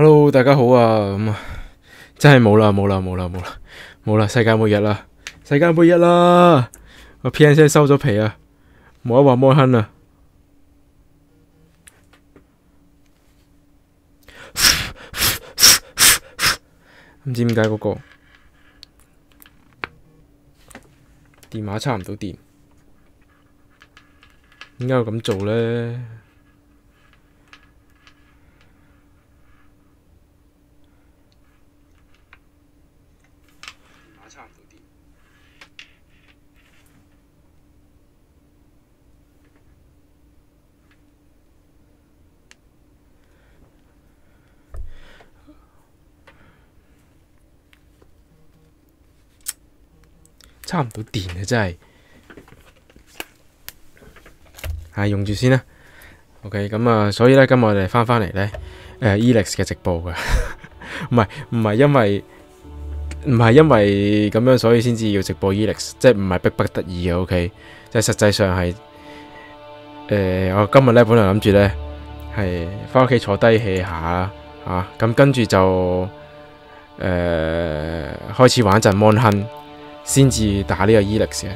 Hello， 大家好啊！真係冇啦，世界末日啦！我 PNC 收咗皮啊，冇得話摩亨啊！唔知點解嗰個電話插唔到電，點解要咁做呢？插唔到電啊！真係，用住先啦。OK， 咁啊，所以咧，今日我哋翻嚟咧，ELEX 嘅直播㗎，唔係因為咁樣，所以先至要直播 ELEX， 即係唔係逼不得已嘅。OK， 即係實際上係，我今日咧本來諗住咧係翻屋企坐低 hea 下啦，咁跟住就開始玩一陣 Mon 亨。先至打呢個 ELEX 嘅，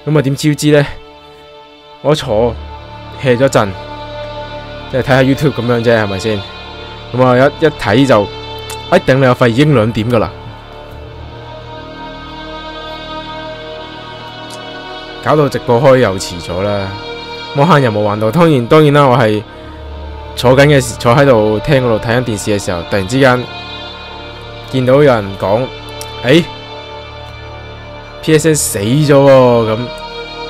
咁啊點知呢？我坐 hea 咗陣，即係睇下 YouTube 咁樣啫，係咪先？咁啊一睇就，頂你個肺已經2點噶啦，搞到直播開又遲咗啦。摩坑又冇玩到，當然啦，我係坐喺度廳嗰度睇緊電視嘅時候，突然之間見到有人講，PSN 死咗喎，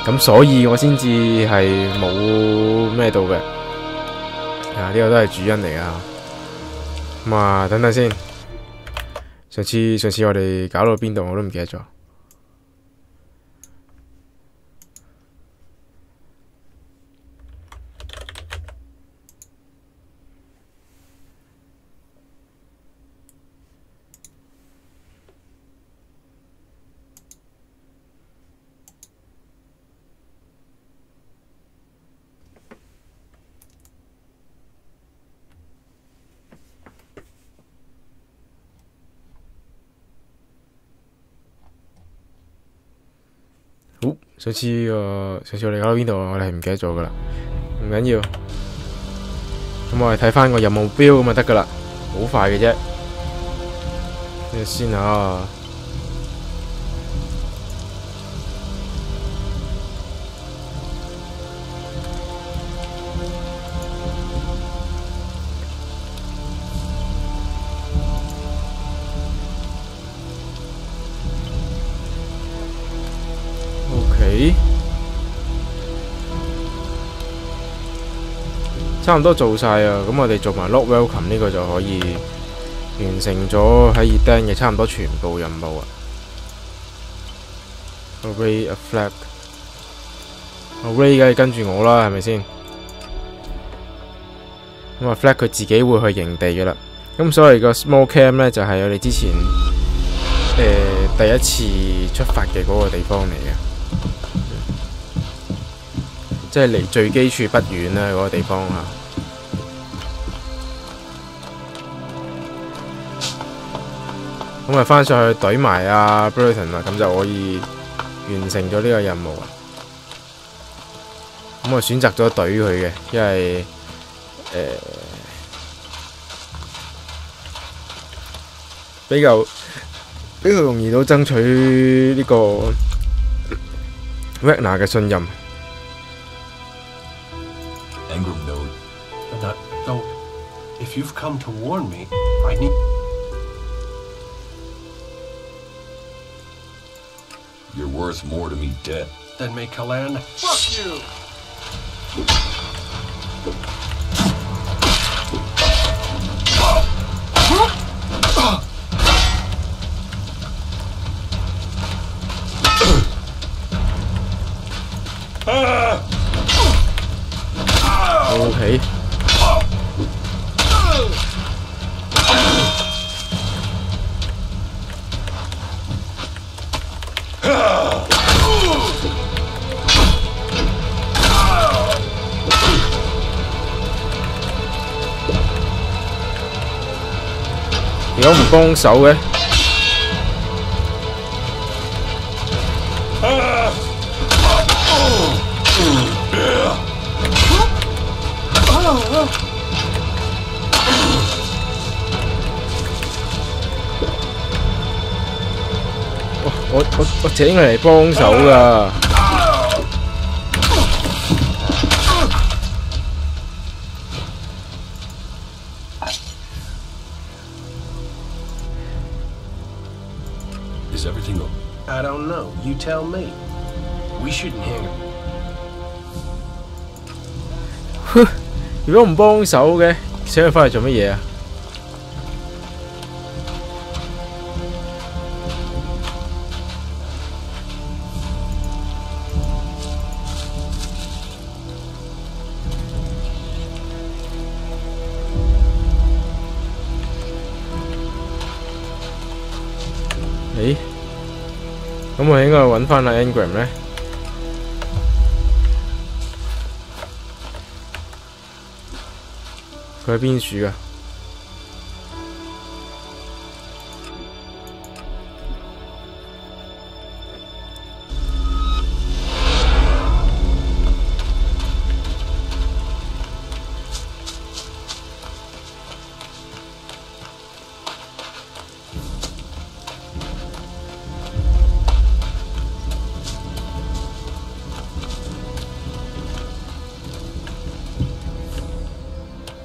咁所以我先至係冇咩到嘅，呢個都係主因嚟噶。咁啊，等等先，上次我哋搞到邊度我都唔記得咗。好，上次我哋搞到邊度我哋係唔記得咗噶啦，唔緊要。咁我哋睇翻個任務目標咁就得噶啦，好快嘅啫。睇下先啊。差唔多做晒啊！咁我哋做埋 Log Welcome 呢個就可以完成咗喺熱釘嘅差唔多全部任務啊。Array a flag，Array 梗係跟住我啦，係咪先？咁啊 flag 佢自己會去營地嘅啦。咁所謂個 small camp 呢，就係我哋之前第一次出發嘅嗰個地方嚟嘅。即係離墜機處不遠啦，嗰個地方啊。咁啊，翻上去懟埋阿 Burton 啦，咁就可以完成咗呢個任務啊。咁我選擇咗懟佢嘅，因為比較容易到爭取呢個 Wagner 嘅信任。If you've come to warn me, I need. You're worth more to me dead. Then make Kalan. Fuck you! OK。如果唔幫手嘅？我請佢嚟幫手㗎。Is everything okay? I don't know. You tell me. We shouldn't hang him. 如果唔幫手嘅，請佢翻嚟做乜嘢啊？咦？咁我應該揾翻阿 Ingram 咧？佢喺邊處啊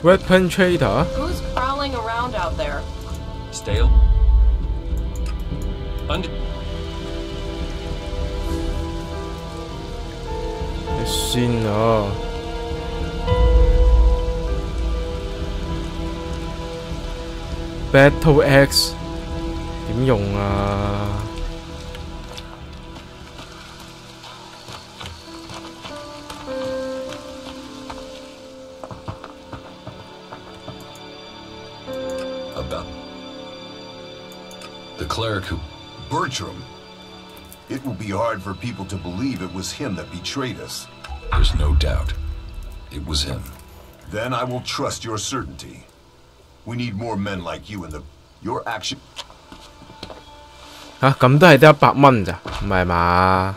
？Weapon trader? Who's prowling around out there? Stale?算啦。Battle X 點用啊？About the cleric who... Bertram. It will be hard for people to believe it was him that betrayed us. There's no doubt. It was him. Then I will trust your certainty. We need more men like you in the... Your action... 嚇咁都係得100蚊咋？唔係嘛？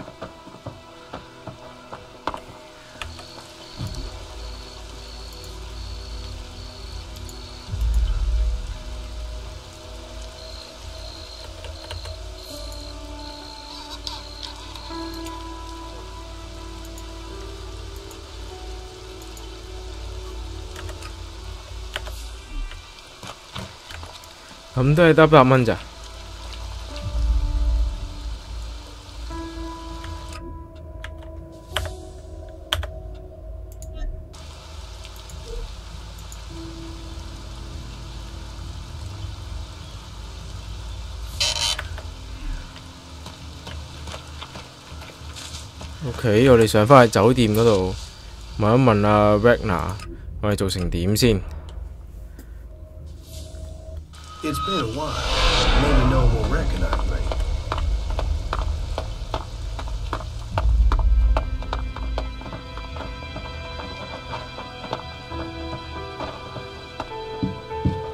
咁都係得100蚊咋？OK， 我哋上返去酒店嗰度問一問阿 Ragnar， 我哋做成點先？ It's been a while. Maybe no one will recognize me.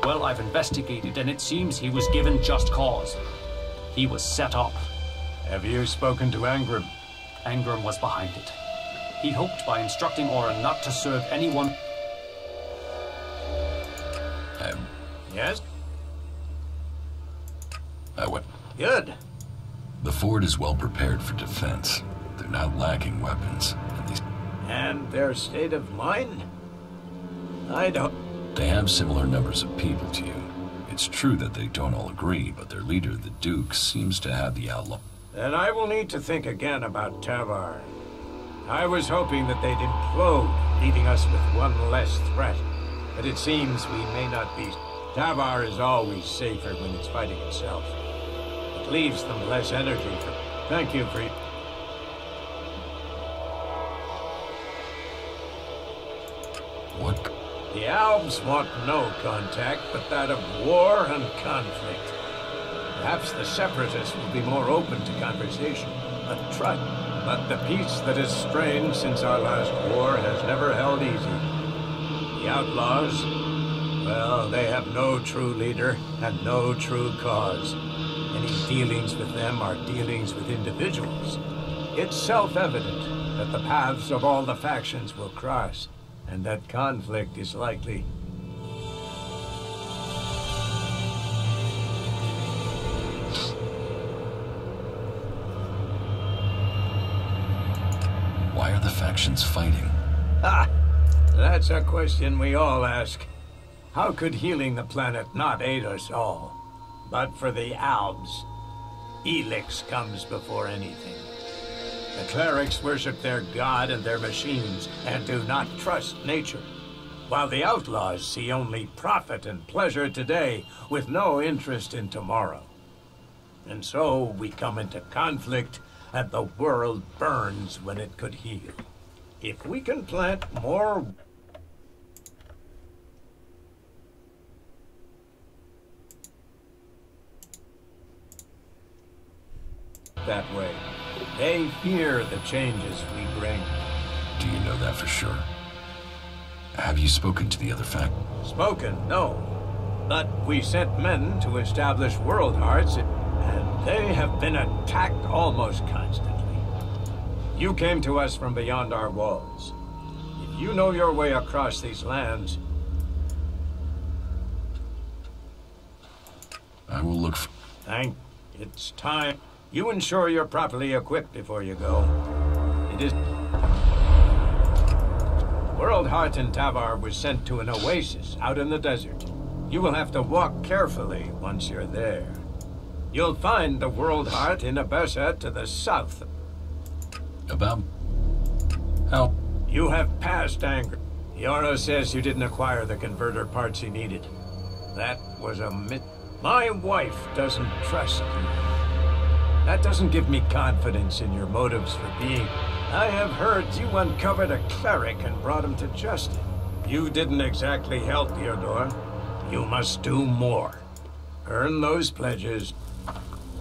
Well, I've investigated, and it seems he was given just cause. He was set up. Have you spoken to Angram? Angram was behind it. He hoped by instructing Aura not to serve anyone. Yes? I went. Good. The fort is well prepared for defense. They're not lacking weapons. And their state of mind? I don't... They have similar numbers of people to you. It's true that they don't all agree, but their leader, the Duke, seems to have the outlaw. Then I will need to think again about Tavar. I was hoping that they'd implode, leaving us with one less threat. But it seems we may not be. Tavar is always safer when it's fighting itself. It leaves them less energy for... Thank you for... What? The Alps want no contact but that of war and conflict. Perhaps the Separatists will be more open to conversation. But the peace that has strained since our last war has never held easy. The outlaws, Well, they have no true leader and no true cause. Any dealings with them are dealings with individuals. It's self-evident that the paths of all the factions will cross, and that conflict is likely. Why are the factions fighting? Ah, that's a question we all ask. How could healing the planet not aid us all? But for the Albs, ELEX comes before anything. The clerics worship their god and their machines and do not trust nature, while the outlaws see only profit and pleasure today with no interest in tomorrow. And so we come into conflict and the world burns when it could heal. If we can plant more... that way, they fear the changes we bring. Do you know that for sure? Have you spoken to the other Spoken, no. But we sent men to establish world hearts, and they have been attacked almost constantly. You came to us from beyond our walls. If you know your way across these lands... I will look for... It's time. You ensure you're properly equipped before you go. It is... World Heart in Tavar was sent to an oasis out in the desert. You will have to walk carefully once you're there. You'll find the World Heart in Abessa to the south. About... how... You have passed anger. Yoro says you didn't acquire the converter parts he needed. That was a My wife doesn't trust you. That doesn't give me confidence in your motives for being. I have heard you uncovered a cleric and brought him to justice. You didn't exactly help Theodore. You must do more. Earn those pledges.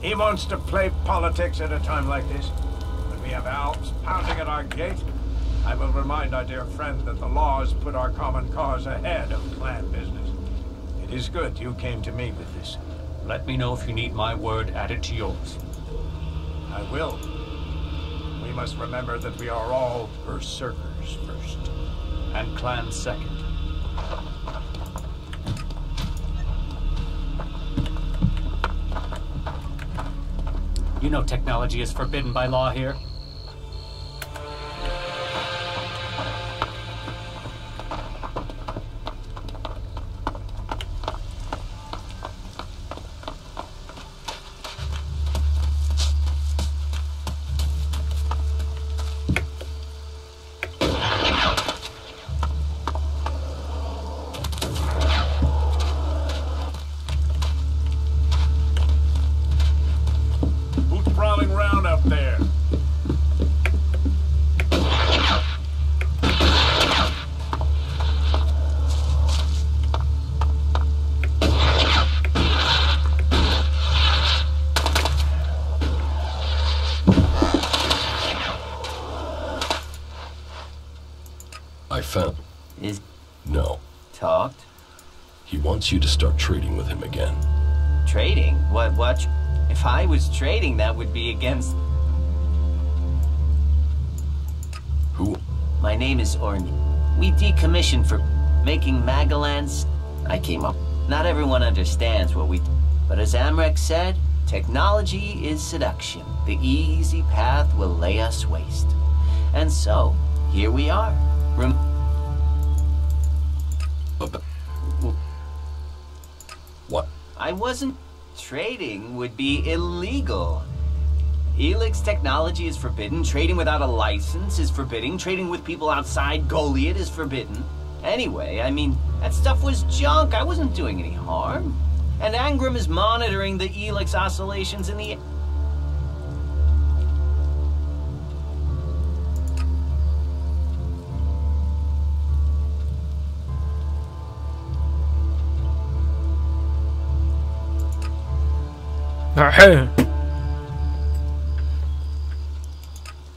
He wants to play politics at a time like this. When we have Alps pounding at our gate, I will remind our dear friend that the laws put our common cause ahead of clan business. It is good you came to me with this. Let me know if you need my word added to yours. I will. We must remember that we are all berserkers first. And clans second. You know technology is forbidden by law here. No. Talked? He wants you to start trading with him again. Trading? What? If I was trading, that would be against... Who? My name is Orny. We decommissioned for making Magellan's... I came up. Not everyone understands what we... But as Amrek said, technology is seduction. The easy path will lay us waste. And so, here we are. What? I wasn't... Trading would be illegal. ELEX technology is forbidden. Trading without a license is forbidden. Trading with people outside Goliath is forbidden. Anyway, I mean, that stuff was junk. I wasn't doing any harm. And Angram is monitoring the ELEX oscillations in the...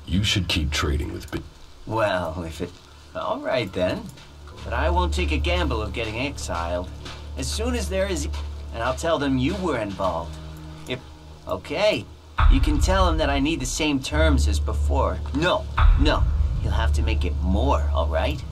You should keep trading with Well, if it... All right, then. But I won't take a gamble of getting exiled. As soon as there is, and I'll tell them you were involved. Okay, you can tell him that I need the same terms as before. No, you'll have to make it more, all right?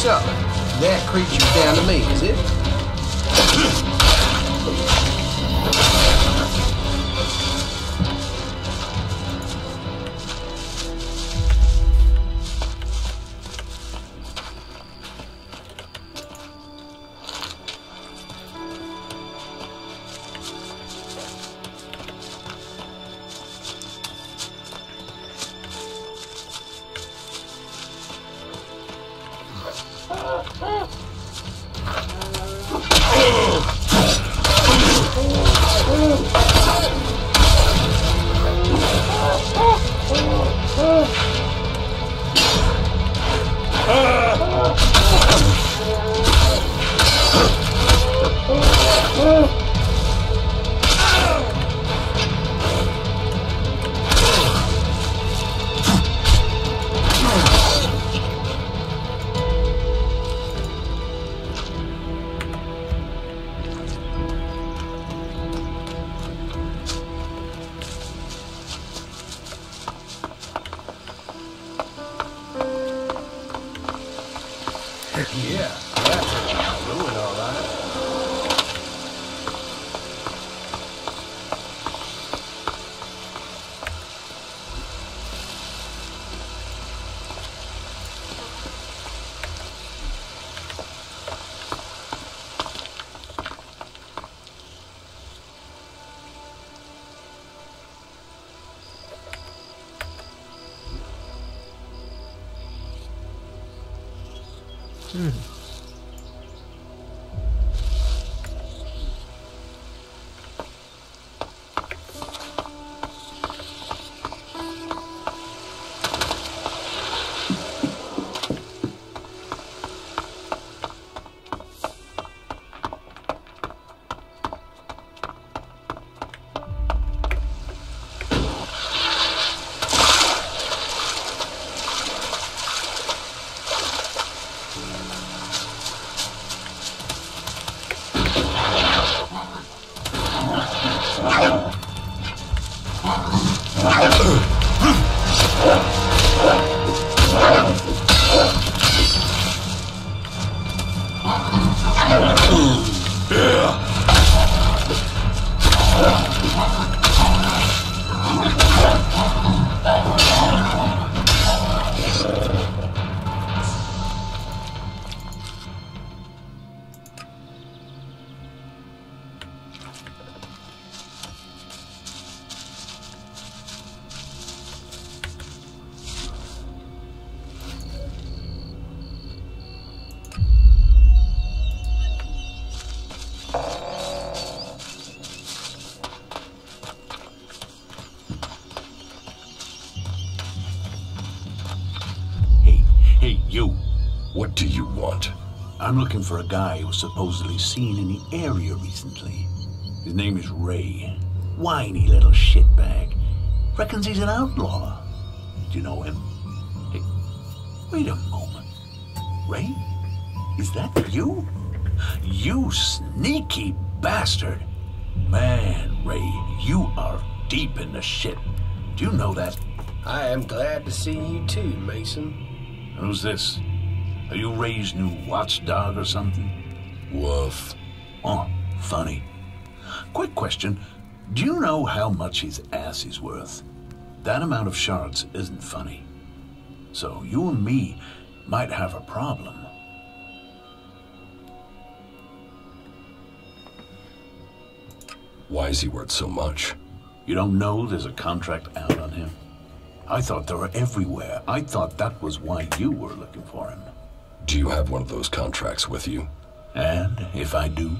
So, that creature's down to me, is it? Yeah, that's a ruin, all right. Hey, you. What do you want? I'm looking for a guy who was supposedly seen in the area recently. His name is Ray. Whiny little shitbag. Reckons he's an outlaw. Do you know him? Hey, wait a moment. Ray? Is that you? You sneaky bastard. Man, Ray, you are deep in the shit. Do you know that? I am glad to see you too, Mason. Who's this? Are you Ray's new watchdog or something? Woof. Oh, funny. Quick question. Do you know how much his ass is worth? That amount of shards isn't funny. So you and me might have a problem. Why is he worth so much? You don't know there's a contract out on him? I thought they were everywhere. I thought that was why you were looking for him. Do you have one of those contracts with you? And if I do?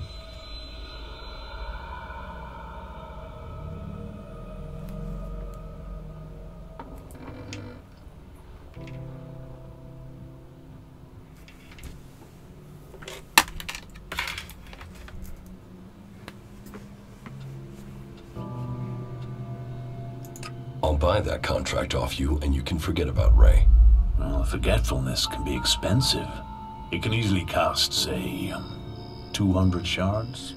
I'll buy that contract off you and you can forget about Ray. Well, forgetfulness can be expensive. It can easily cost, say, 200 shards.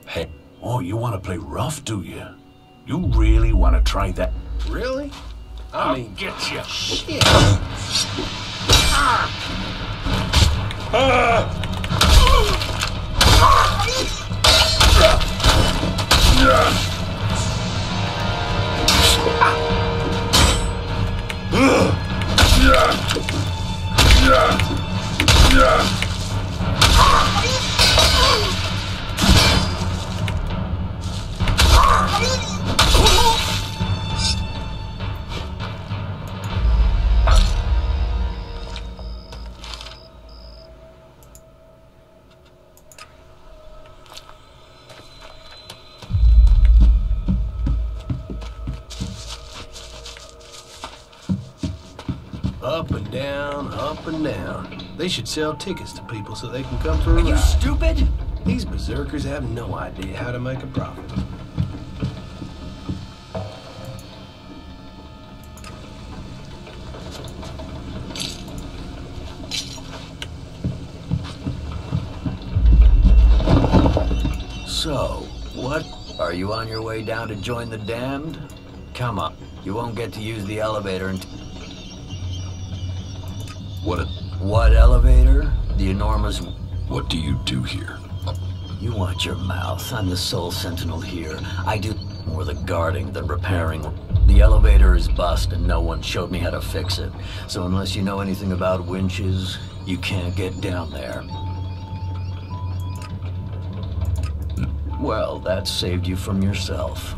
Hey. Oh, you want to play rough, do you? You really want to try that? Really? I mean, get you. Shit. Up and down, up and down. They should sell tickets to people so they can come for a ride. Are you stupid? These berserkers have no idea how to make a profit. So, what are you you on your way down to join the damned? Come on. You won't get to use the elevator until... What elevator? The enormous... What do you do here? You watch your mouth. I'm the sole sentinel here. I do more the guarding than repairing. The elevator is bust and no one showed me how to fix it. So unless you know anything about winches, you can't get down there. Well, that saved you from yourself.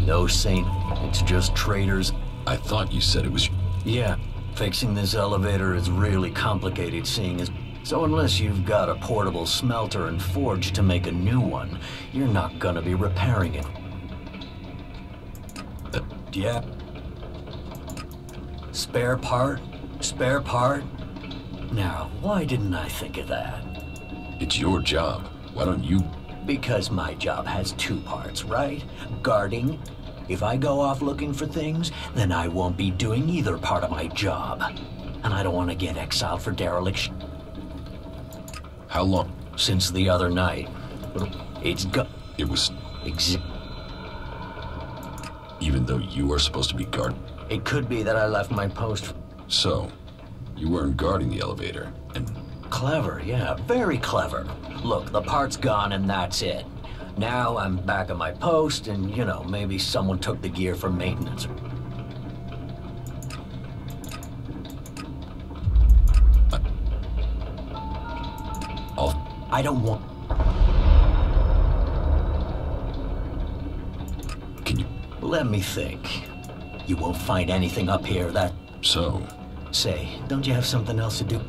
No saint, it's just traitors. I thought you said it was... Yeah, fixing this elevator is really complicated, seeing as... So unless you've got a portable smelter and forge to make a new one, you're not gonna be repairing it. Yeah. Spare part? Spare part? Now, why didn't I think of that? It's your job. Why don't you... Because my job has two parts, right? Guarding. If I go off looking for things, then I won't be doing either part of my job. And I don't want to get exiled for dereliction. How long? Since the other night. It was... Even though you are supposed to be guarding? It could be that I left my post... So, you weren't guarding the elevator, and... Clever, yeah, very clever. Look, the part's gone and that's it. Now I'm back at my post and, you know, maybe someone took the gear for maintenance. I don't want... Can you... Let me think. You won't find anything up here that... So? Say, don't you have something else to do?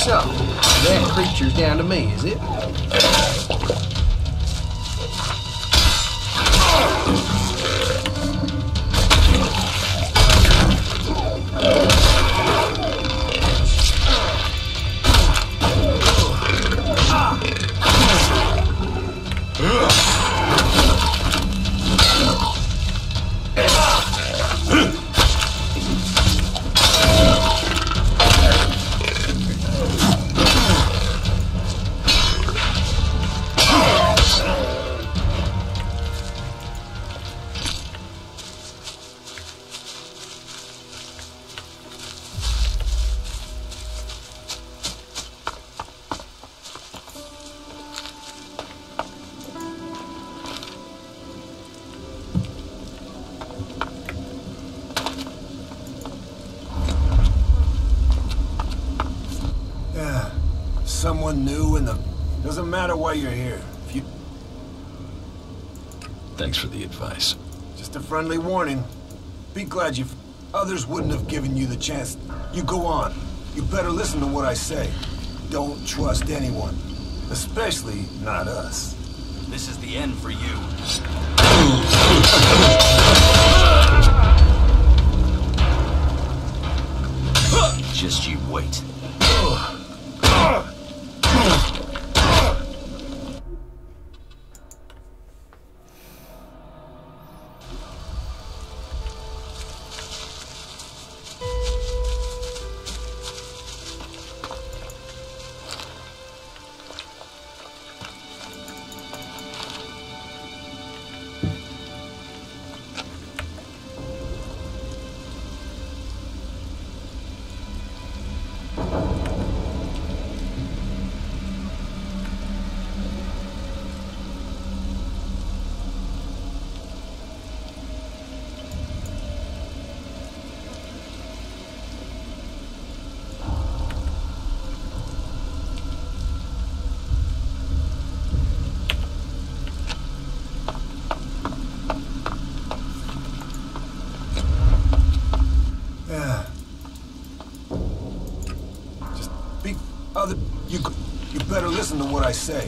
So, that creature's down to me, is it? someone new in the... Doesn't matter why you're here. If you... Thanks for the advice. Just a friendly warning. Be glad you... Others wouldn't have given you the chance. You go on. You better listen to what I say. Don't trust anyone. Especially not us. This is the end for you. Just you wait. You better listen to what I say.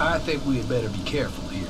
I think we had better be careful here.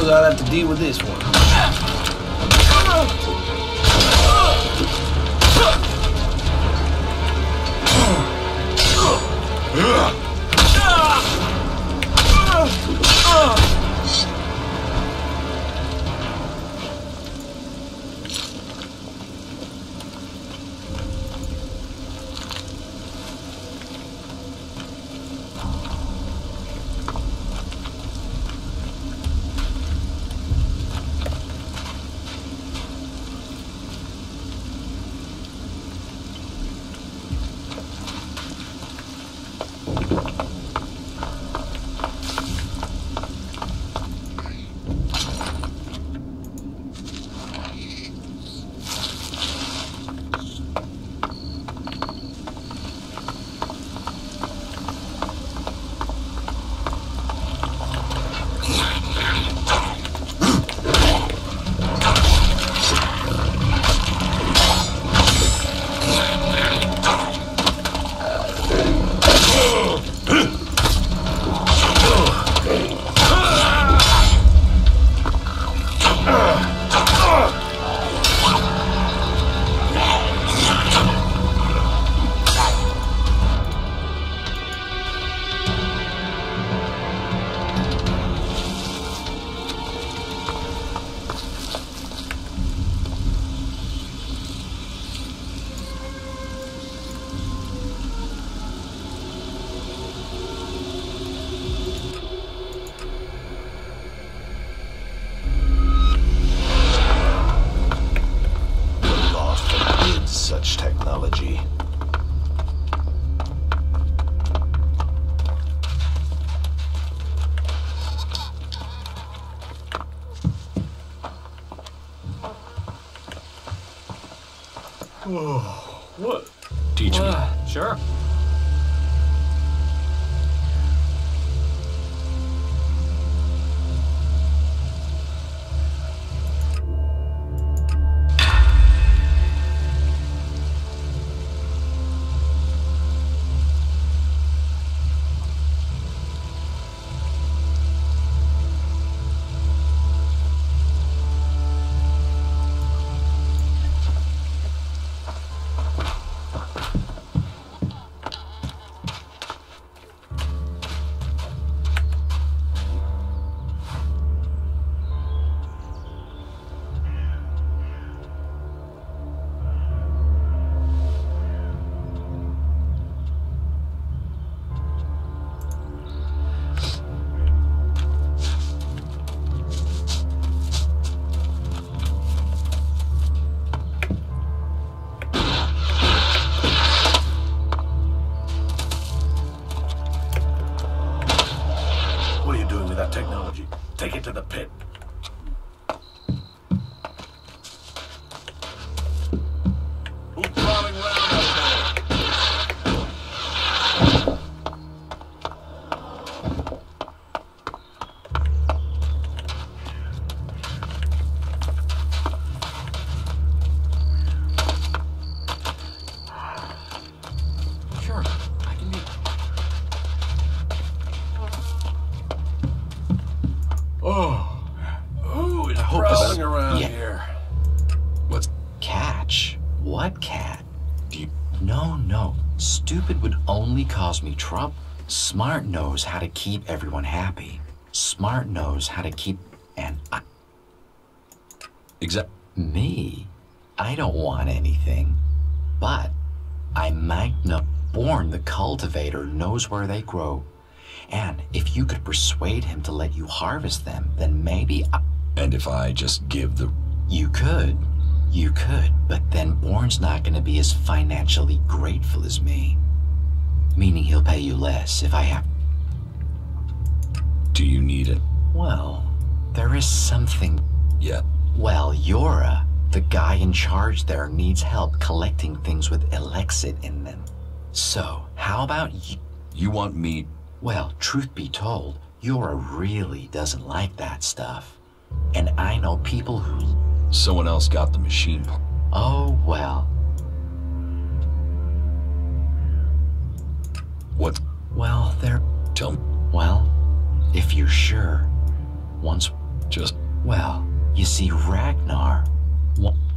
I'll have to deal with this one. What? Teach me. Sure. Technology. Take it to the pit. Who's crawling around out there? Sure, I can do that. Oh, it's crawling around here. What's catch? What cat? No. Stupid would only cause me trouble. Smart knows how to keep everyone happy. Smart knows how to keep me. I don't want anything. But I might know. Born the cultivator knows where they grow. And if you could persuade him to let you harvest them, then maybe And if I just give the... You could, but then Bourne's not gonna be as financially grateful as me. Meaning he'll pay you less if I have... Do you need it? Well, there is something... Yeah. Well, Yora, the guy in charge there, needs help collecting things with elexit in them. So, how about you... You want me... Well, truth be told, Yora really doesn't like that stuff. And I know people who... Someone else got the machine. Oh, well. What? Well, they're... Tell me. Well, if you're sure. Once... Just... Well, you see, Ragnar...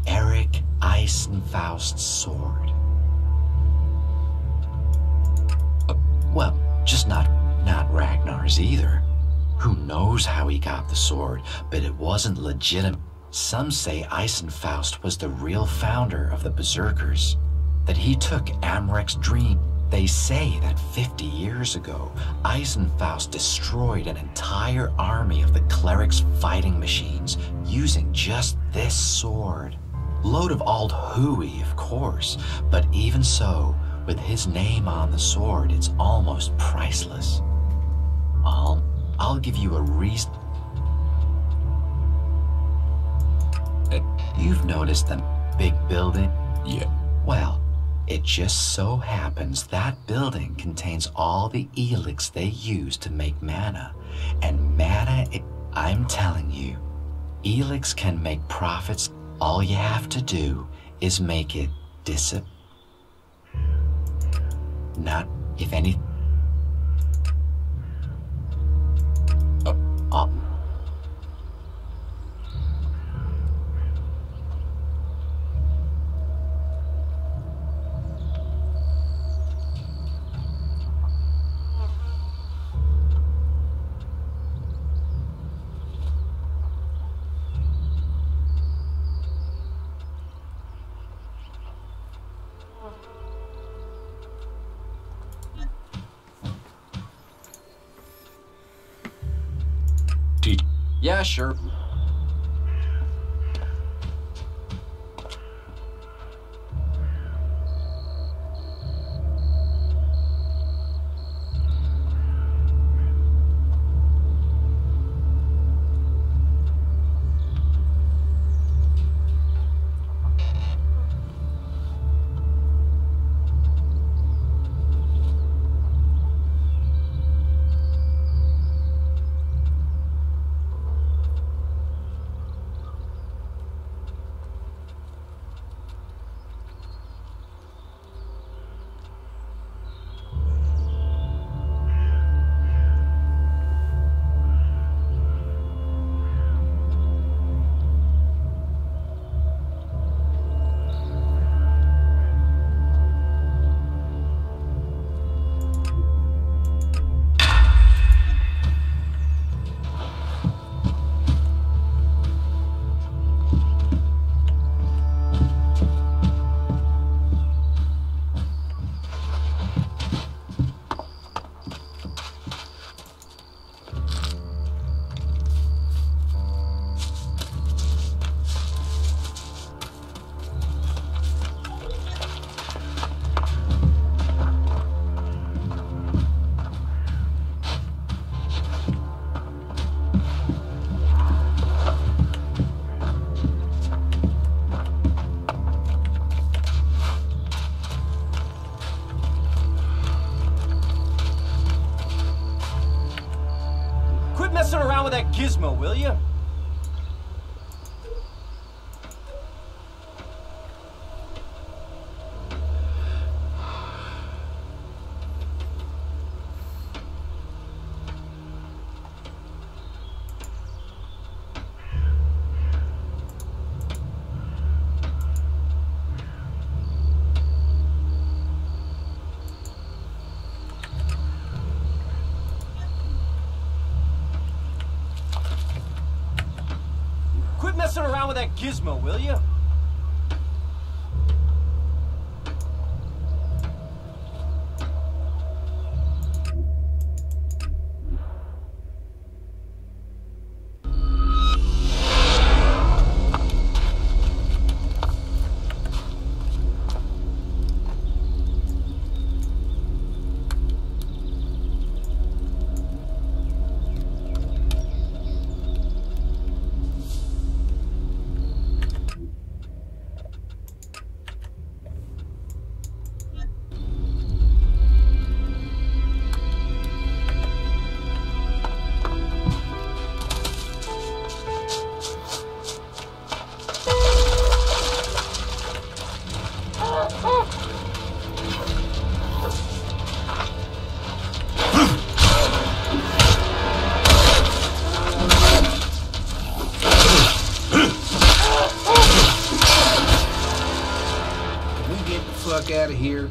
Eric Eisenfaust's sword. Well, just not Ragnar's either. Who knows how he got the sword, but it wasn't legitimate. Some say Eisenfaust was the real founder of the Berserkers, that he took Amrek's dream. They say that 50 years ago, Eisenfaust destroyed an entire army of the clerics' fighting machines using just this sword. Load of old hooey, of course, but even so, with his name on the sword, it's almost priceless. I'll give you a reason. You've noticed the big building? Yeah. Well, it just so happens that building contains all the ELEX they use to make mana. And mana, I'm telling you, ELEX can make profits. All you have to do is make it not, if any... Yeah, sure. messing around with that gizmo, will you? Quit messing around with that gizmo, will you? Out of here.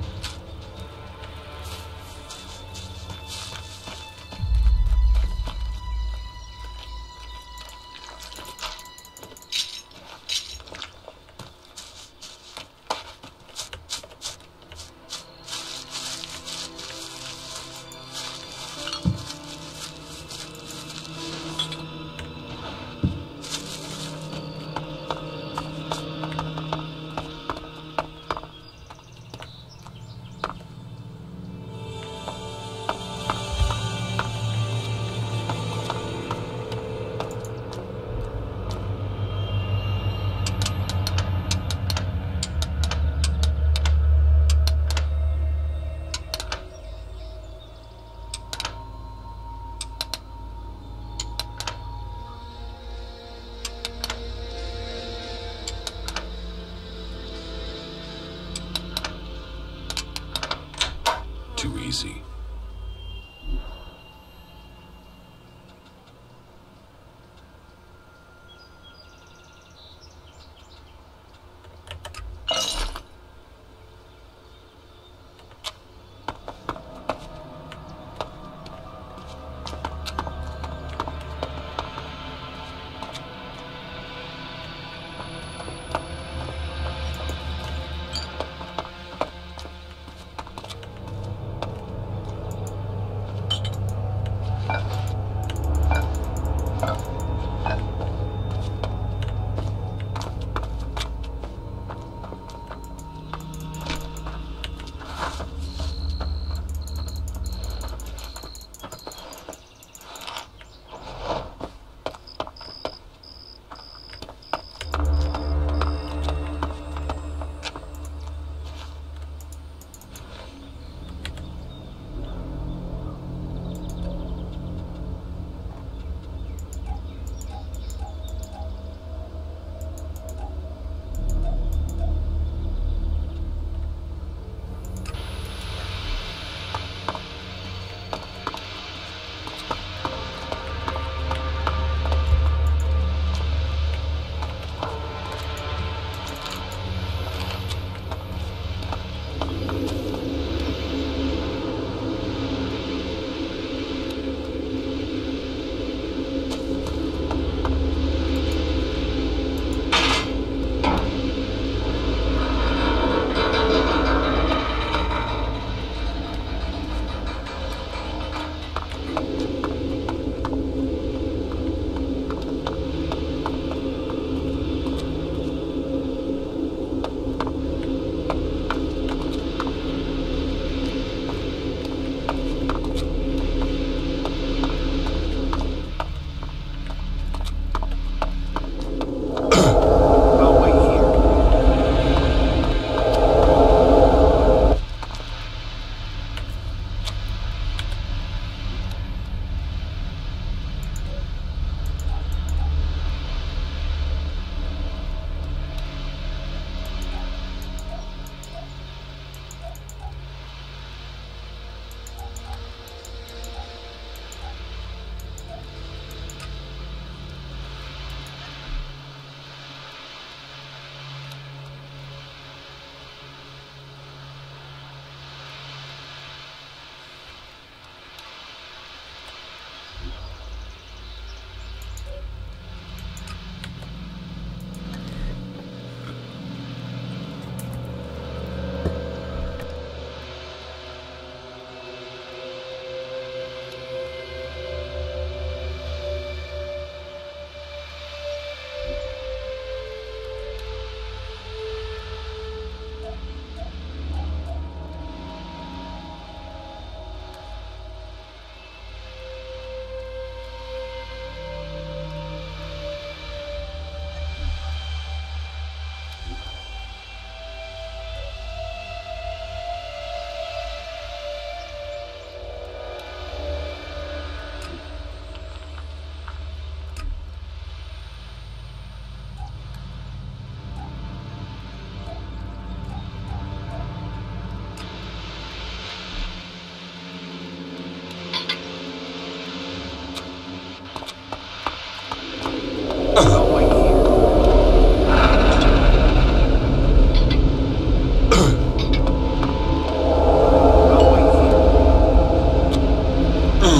I'll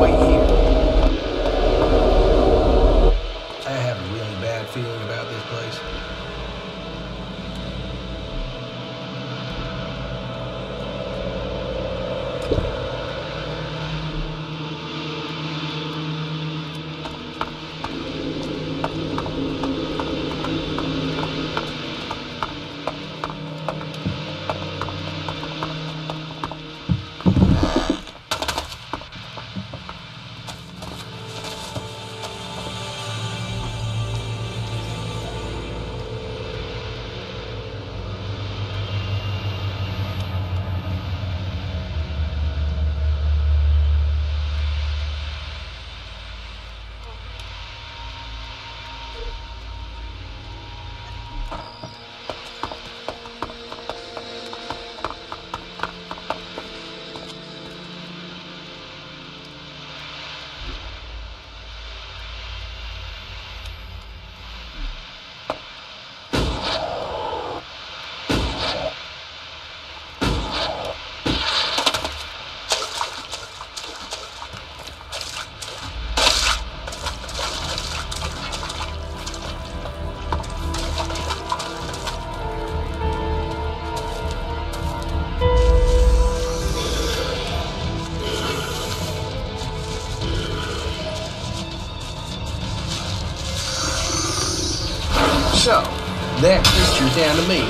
wait here. I have a really bad feeling about this place. So, that creature's down to me.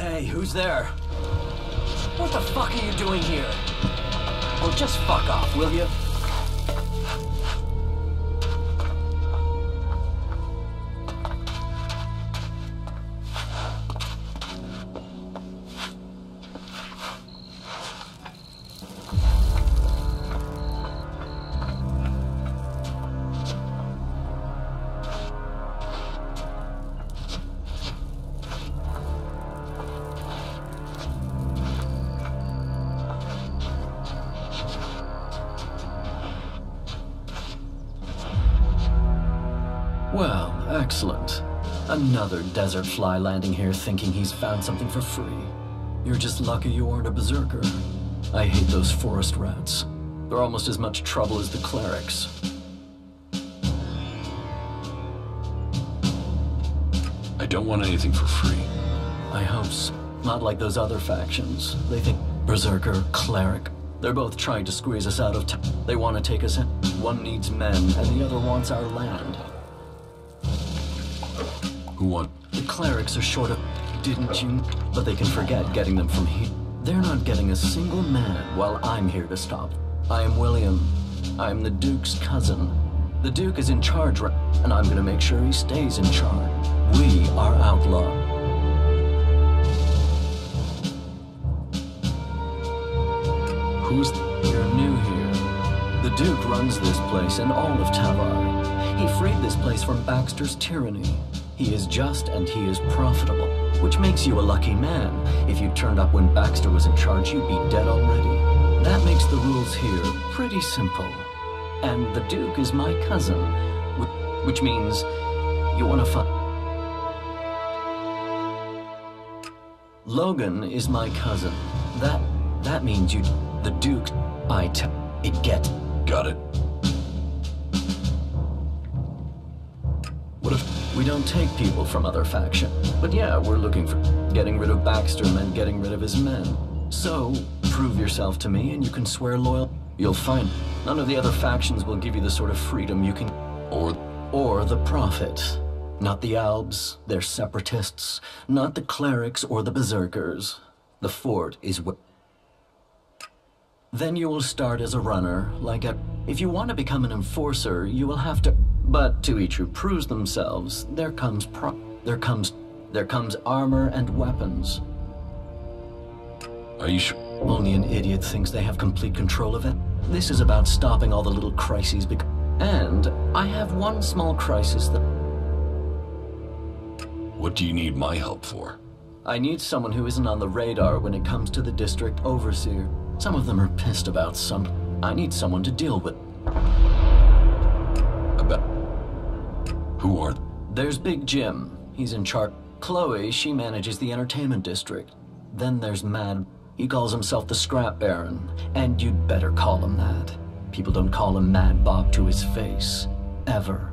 Hey, who's there? What the fuck are you doing here? Well, just fuck off, will you? Well, excellent. Another desert fly landing here thinking he's found something for free. You're just lucky you aren't a berserker. I hate those forest rats. They're almost as much trouble as the clerics. I don't want anything for free. I hope so. Not like those other factions. They think berserker, cleric. They're both trying to squeeze us out of town. They want to take us in. One needs men, and the other wants our land. Who want? The clerics are short of... Didn't you? But they can forget getting them from here. They're not getting a single man while I'm here to stop. I am William. I'm the Duke's cousin. The Duke is in charge, and I'm gonna make sure he stays in charge. We are outlawed. Who's... You're new here. The Duke runs this place and all of Tavar. He freed this place from Baxter's tyranny. He is just and he is profitable, which makes you a lucky man. If you turned up when Baxter was in charge, you'd be dead already. That makes the rules here pretty simple. And the Duke is my cousin, which means you want to find... Logan is my cousin. That means you... The Duke... It get... Got it. What if... We don't take people from other factions. But yeah, we're looking for getting rid of Baxter meant getting rid of his men. So, prove yourself to me and you can swear loyal. You'll find none of the other factions will give you the sort of freedom you can... Or the profit. Not the Albs, they're separatists. Not the clerics or the berserkers. The fort is what... Then you will start as a runner, like a... If you want to become an enforcer, you will have to... But to each who proves themselves, there comes armor and weapons. Are you sure? Only an idiot thinks they have complete control of it. This is about stopping all the little crises and I have one small crisis that... What do you need my help for? I need someone who isn't on the radar when it comes to the district overseer. Some of them are pissed about something. I need someone to deal with. About... Who are... There's Big Jim. He's in charge. Chloe, she manages the entertainment district. Then there's Mad. He calls himself the Scrap Baron. And you'd better call him that. People don't call him Mad Bob to his face. Ever.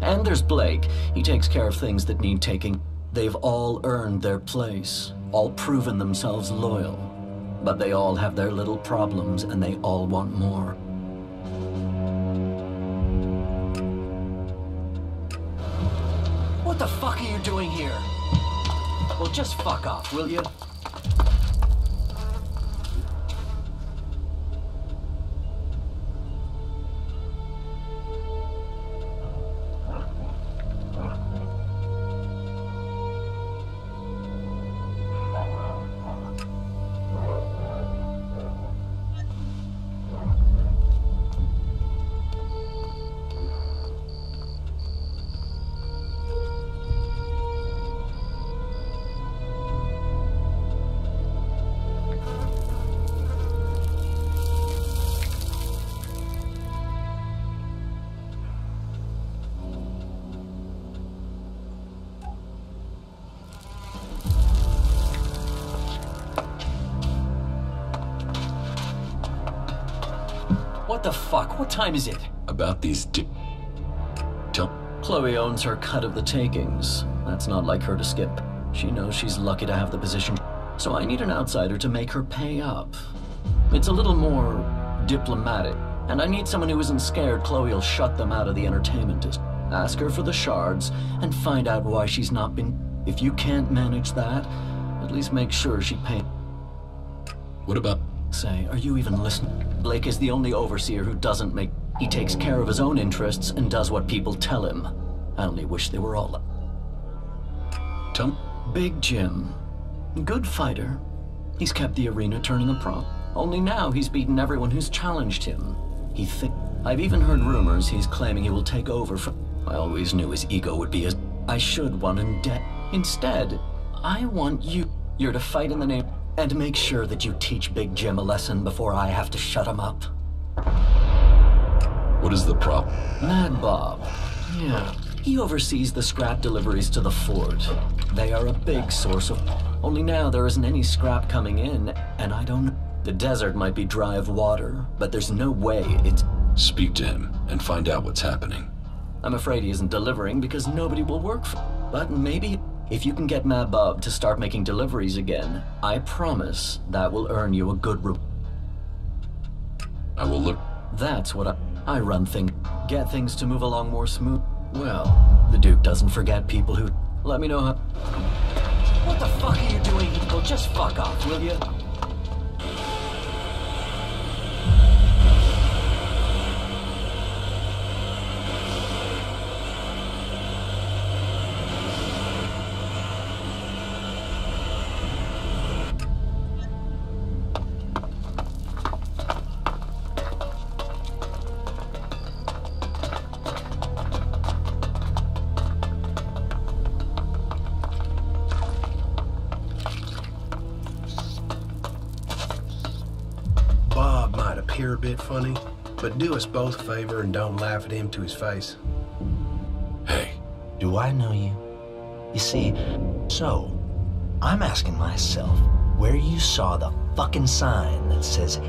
And there's Blake. He takes care of things that need taking. They've all earned their place. All proven themselves loyal. But they all have their little problems, and they all want more. What the fuck are you doing here? Well, just fuck off, will you? What the fuck? What time is it? About these Chloe owns her cut of the takings. That's not like her to skip. She knows she's lucky to have the position. So I need an outsider to make her pay up. It's a little more diplomatic. And I need someone who isn't scared Chloe will shut them out of the entertainment district. Ask her for the shards and find out why she's not been... If you can't manage that, At least make sure she pays. What about... Say, are you even listening? Blake is the only overseer who doesn't make... He takes care of his own interests and does what people tell him. I only wish they were all... Tom? Big Jim. Good fighter. He's kept the arena turning a prop. Only now he's beaten everyone who's challenged him. I've even heard rumors he's claiming he will take over from... I always knew his ego would be as... I should want him dead. Instead, I want you... You're to fight in the name... And make sure that you teach Big Jim a lesson before I have to shut him up. What is the problem? Mad Bob. Yeah. He oversees the scrap deliveries to the fort. They are a big source of... Only now there isn't any scrap coming in, and I don't... The desert might be dry of water, but there's no way it's... Speak to him and find out what's happening. I'm afraid he isn't delivering because nobody will work for... But maybe... If you can get Mad Bob to start making deliveries again, I promise that will earn you a good I will look... That's what I run things. Get things to move along more smooth. Well, the Duke doesn't forget people who... Let me know how... What the fuck are you doing, Eagle? Just fuck off, will you? A bit funny, but do us both a favor and don't laugh at him to his face. Hey. Do I know you? You see, so, I'm asking myself where you saw the fucking sign that says...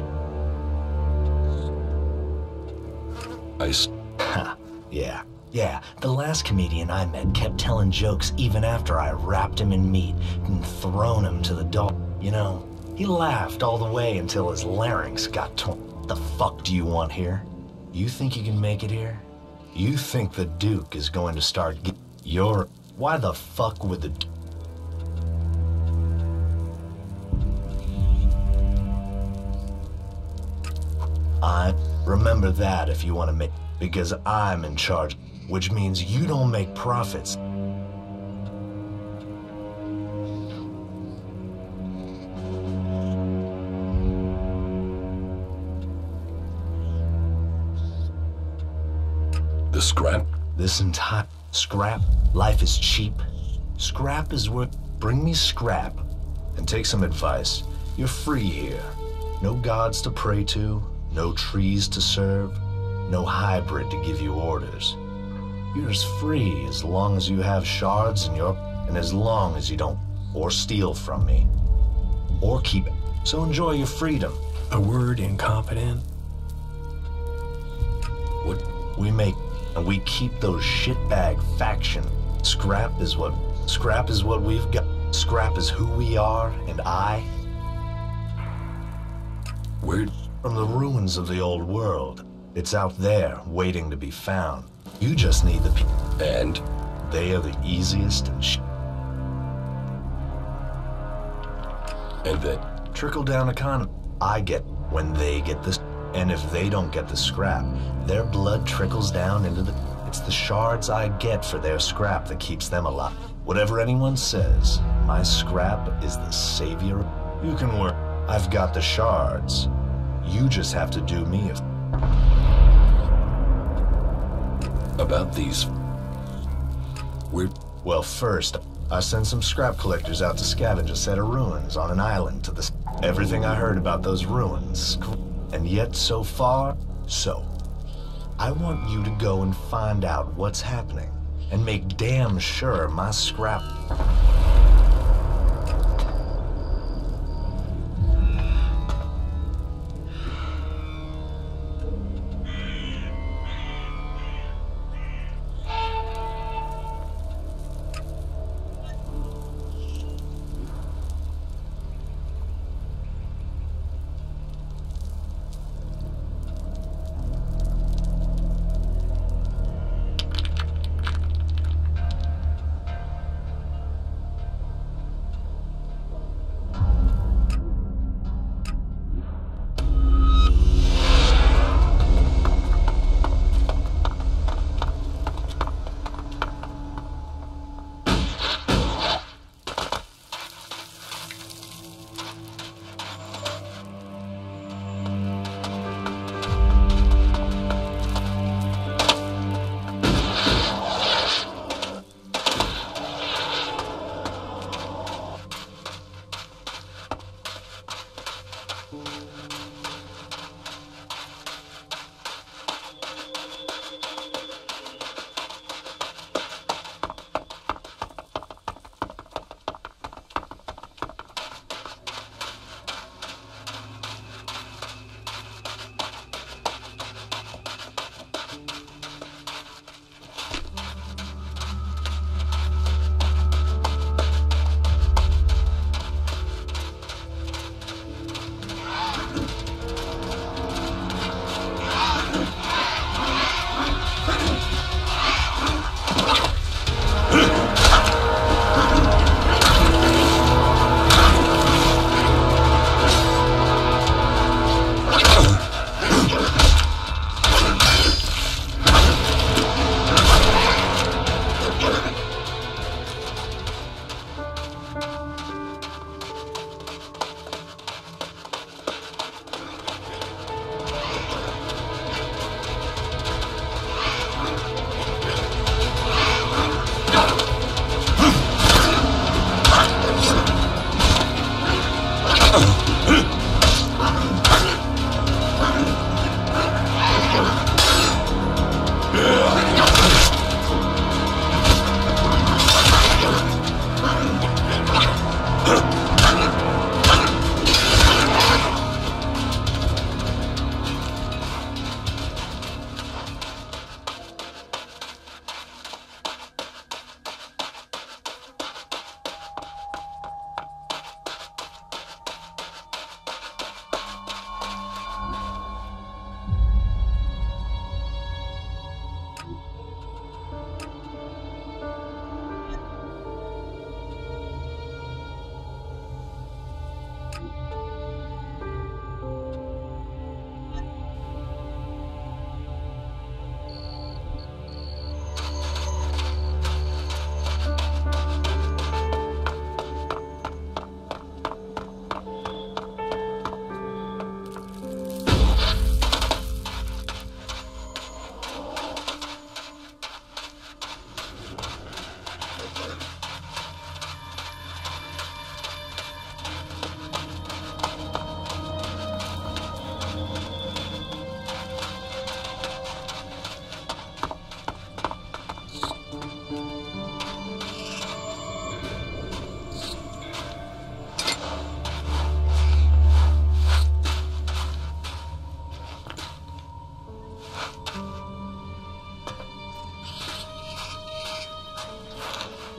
Ha, yeah, the last comedian I met kept telling jokes even after I wrapped him in meat and thrown him to the dog. You know, he laughed all the way until his larynx got torn. The fuck do you want here? You think you can make it here? You think the Duke is going to start your... Why the fuck would the... I remember that if you want to make... Because I'm in charge, which means you don't make profits. The scrap? This entire scrap? Life is cheap. Scrap is worth... Bring me scrap and take some advice. You're free here. No gods to pray to, no trees to serve, no hybrid to give you orders. You're as free as long as you have shards in your... And as long as you don't or steal from me. Or keep it. So enjoy your freedom. A word incompetent. What? We make... And we keep those shitbag faction. Scrap is what we've got. Scrap is who we are, and I... Where? From the ruins of the old world. It's out there, waiting to be found. You just need the people. And? They are the easiest and And then? Trickle-down economy. I get when they get this. And if they don't get the scrap, their blood trickles down into the... It's the shards I get for their scrap that keeps them alive. Whatever anyone says, my scrap is the savior. You can work. I've got the shards. You just have to do me a... About these... Well, first, I sent some scrap collectors out to scavenge a set of ruins on an island to the... Everything I heard about those ruins... And yet, so far, so. I want you to go and find out what's happening, and make damn sure my scrap...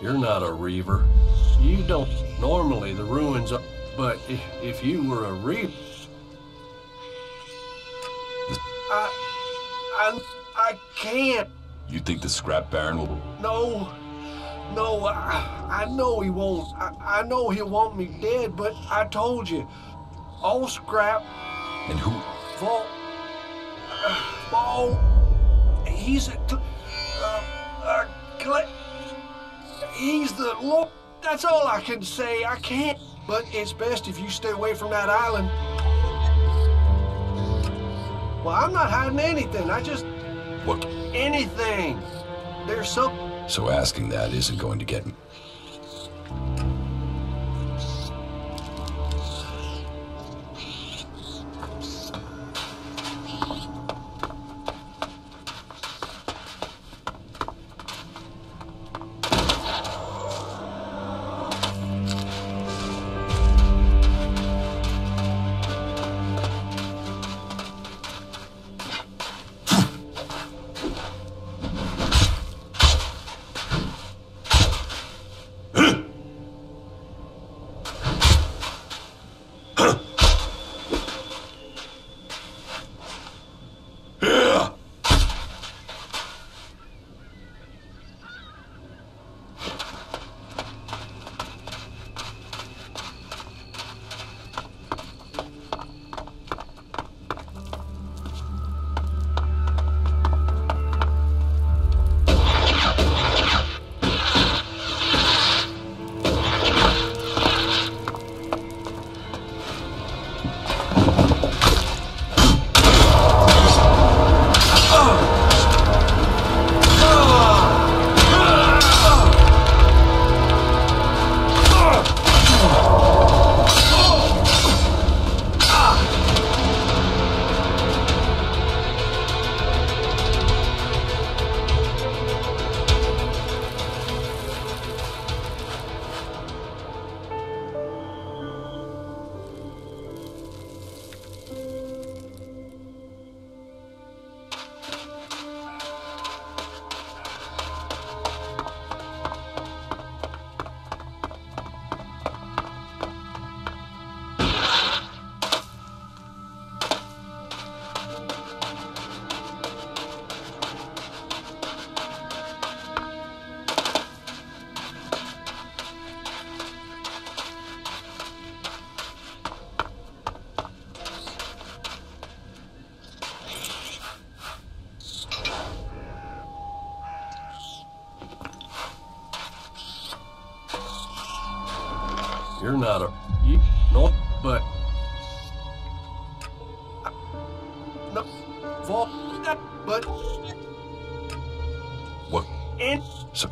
You're not a reaver. You don't... Normally the ruins are... But if you were a reaver... I can't. You think the scrap baron will... No, I know he won't. I know he'll want me dead, but I told you, all scrap... And who? He's he's the Lord. That's all I can say. I can't. But it's best if you stay away from that island. Well, I'm not hiding anything. I just... What? Anything. There's some... So asking that isn't going to get me. You're not a... You... No, but... No... But... What? And... So...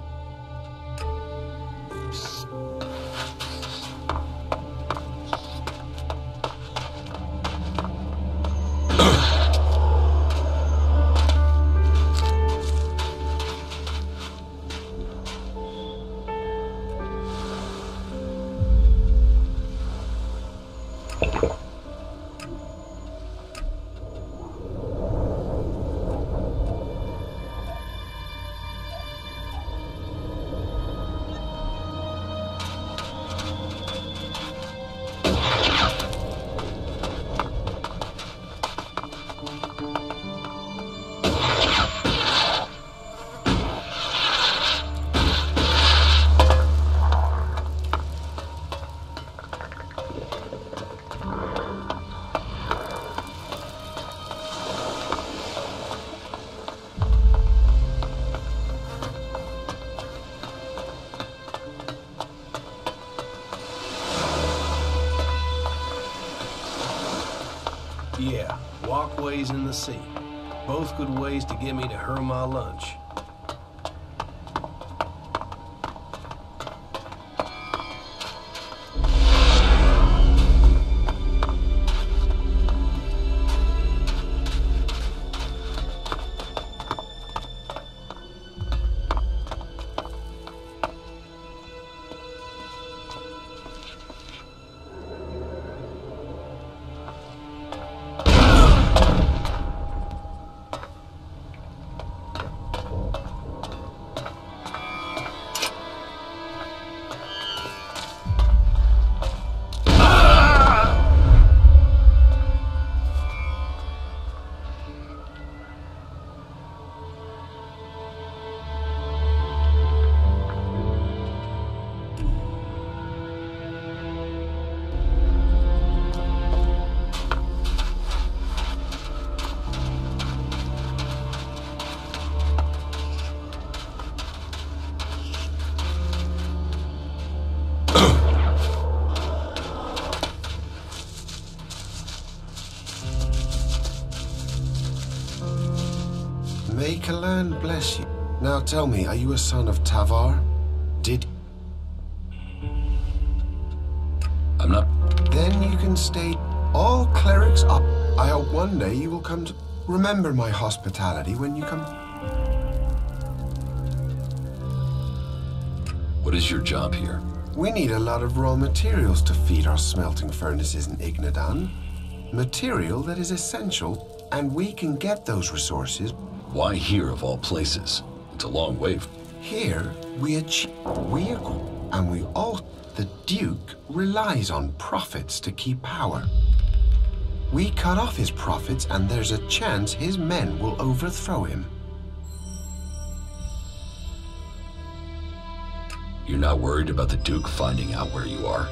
Yeah, walkways in the sea. Both good ways to get me to hurl my lunch. Man bless you. Now tell me, are you a son of Tavar? Did... I'm not... Then you can stay. All clerics up. I hope one day you will come to... Remember my hospitality when you come... What is your job here? We need a lot of raw materials to feed our smelting furnaces in Ignadan. Material that is essential, and we can get those resources. Why here of all places? It's a long way. Here, we achieve... and we all... The Duke relies on profits to keep power. We cut off his profits, and there's a chance his men will overthrow him. You're not worried about the Duke finding out where you are?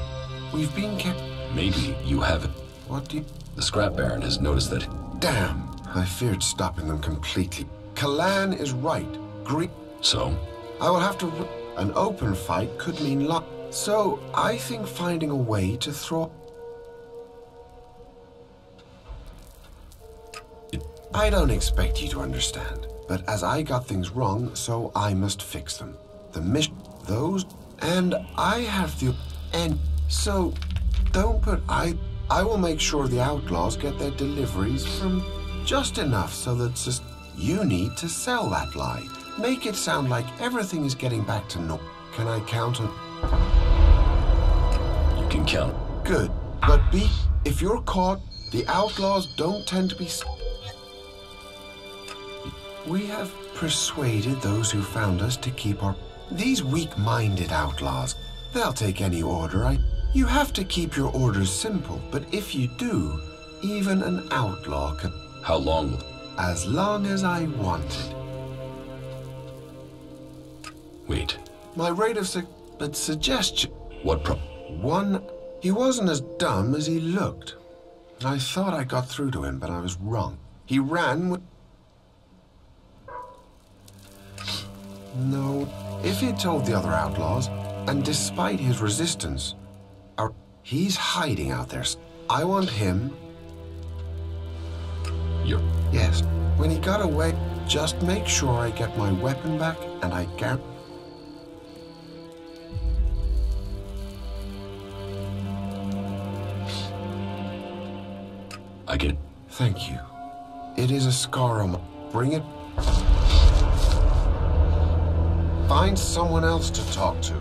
We've been kept... Maybe you haven't. What do you... The Scrap Baron has noticed that... Damn! I feared stopping them completely. Kalan is right. So? I will have to... An open fight could mean luck. So, I think finding a way to throw... I don't expect you to understand, but as I got things wrong, so I must fix them. The mission... Those... And I have the... And so, don't put... I will make sure the outlaws get their deliveries from just enough so that just... You need to sell that lie. Make it sound like everything is getting back to normal. Can I count on... You can count. Good. But if you're caught, the outlaws don't tend to be... We have persuaded those who found us to keep our... These weak-minded outlaws, they'll take any order. You have to keep your orders simple, but if you do, even an outlaw can... How long? As long as I want it. Wait. My rate of suggestion... What One... He wasn't as dumb as he looked. I thought I got through to him, but I was wrong. He ran with... No. If he'd told the other outlaws, and despite his resistance, he's hiding out there. I want him... Yes. When he got away, just make sure I get my weapon back, and I guarantee... I can... Thank you. It is a scar on my... Bring it... Find someone else to talk to.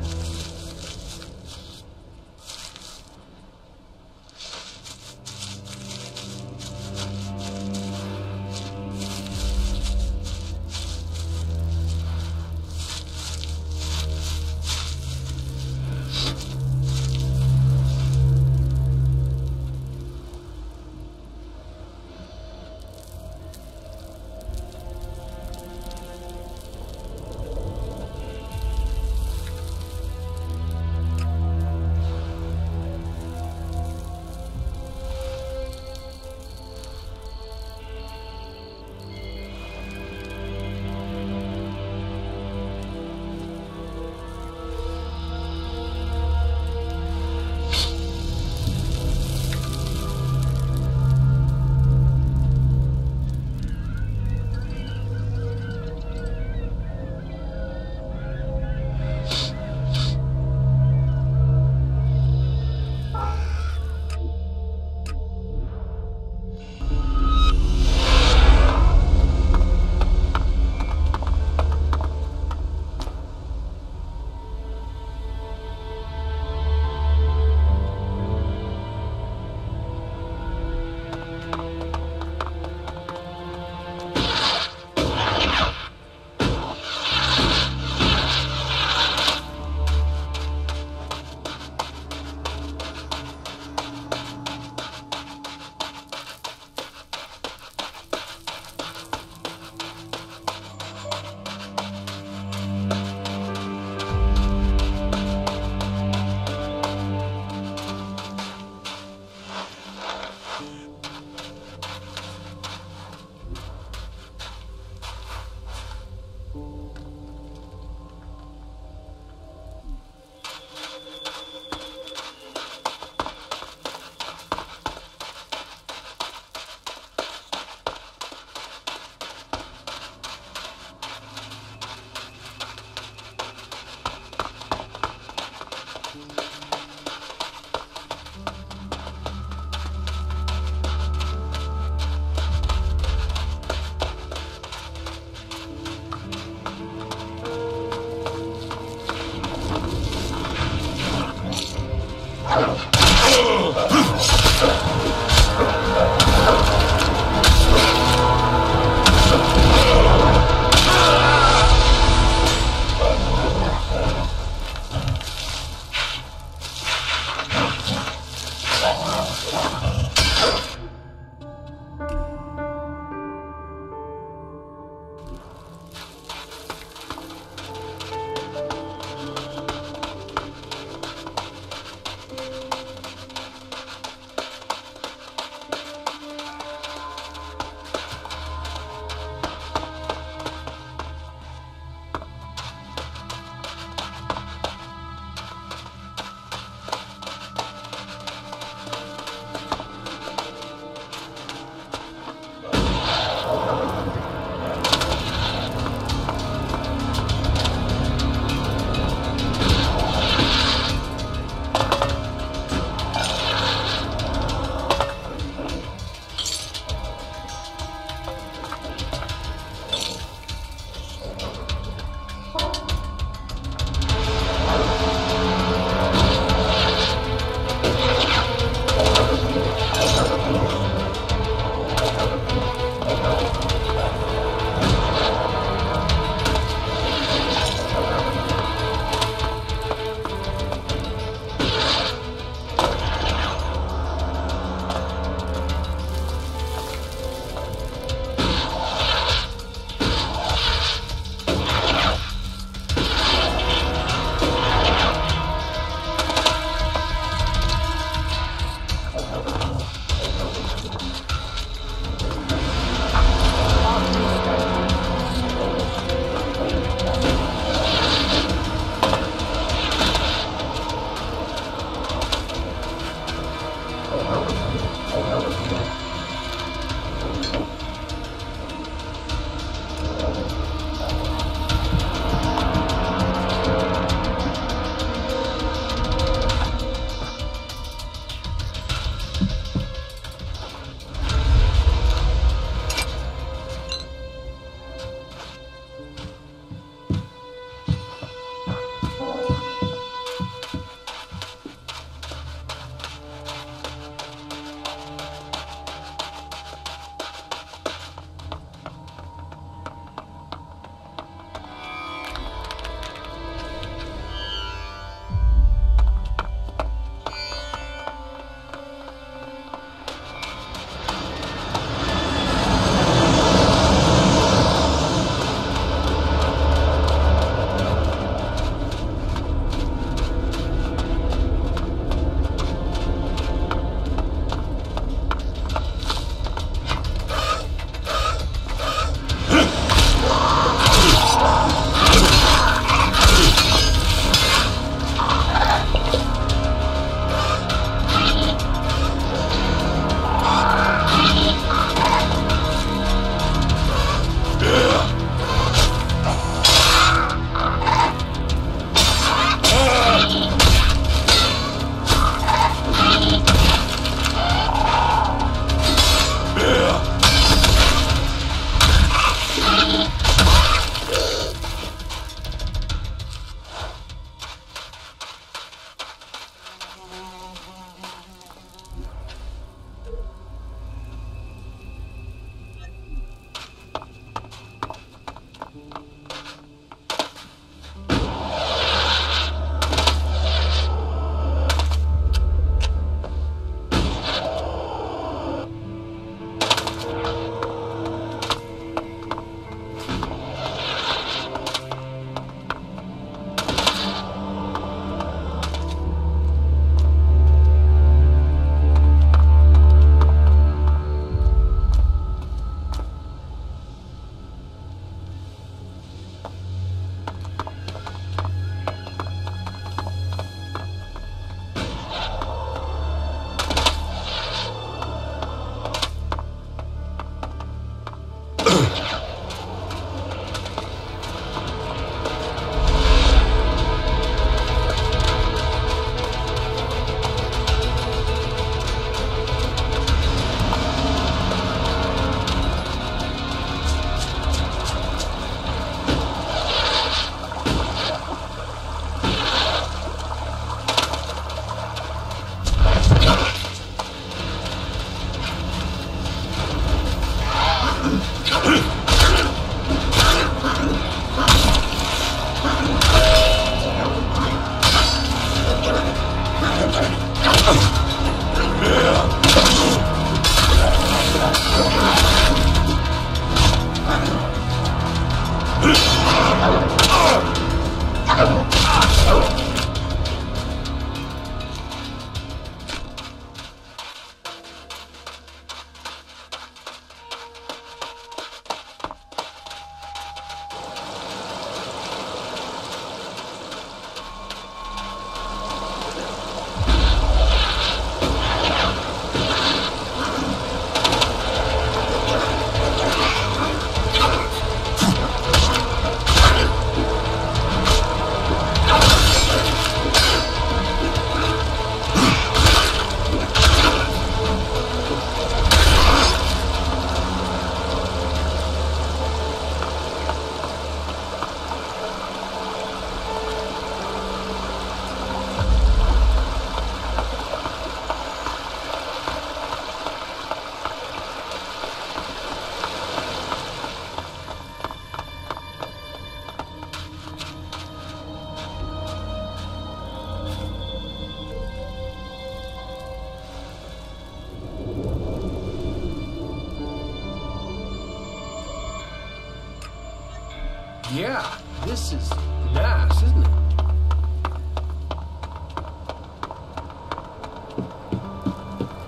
Yeah, this is nice, isn't it?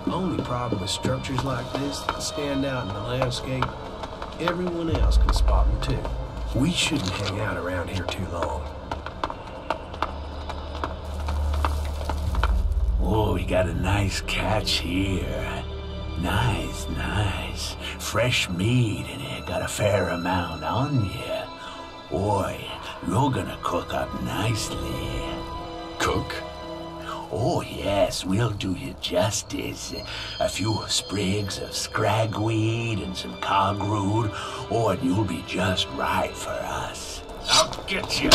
Only problem with structures like this that stand out in the landscape, everyone else can spot them too. We shouldn't hang out around here too long. Oh, we got a nice catch here. Nice, nice. Fresh meat in it. Got a fair amount on you. Boy, you're gonna cook up nicely. Cook? Oh, yes, we'll do you justice. A few sprigs of scragweed and some cogroot, and you'll be just right for us. I'll get you.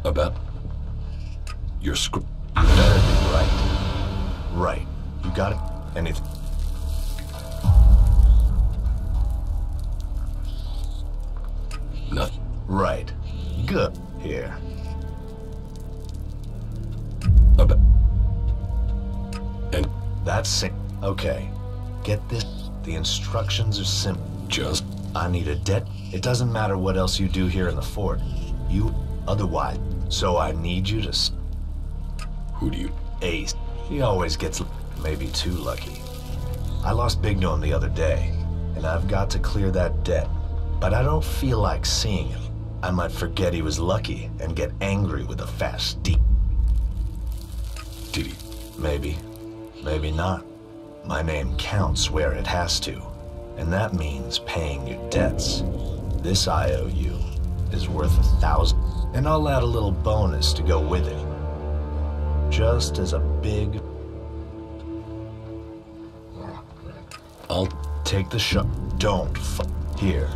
About your script. Right. You got it? Anything? Nothing. Right. Good. Here. About. And that's it. Okay. Get this. The instructions are simple. Just. I need a debt. It doesn't matter what else you do here in the fort. You otherwise. So I need you to. Who do you? Ace. He always gets maybe too lucky. I lost Big Gnome the other day, and I've got to clear that debt. But I don't feel like seeing him. I might forget he was lucky and get angry with a fast deep. Did he? Maybe. Maybe not. My name counts where it has to, and that means paying your debts. This IOU is worth 1,000, and I'll add a little bonus to go with it. Just as a big... I'll take the shot. Don't here.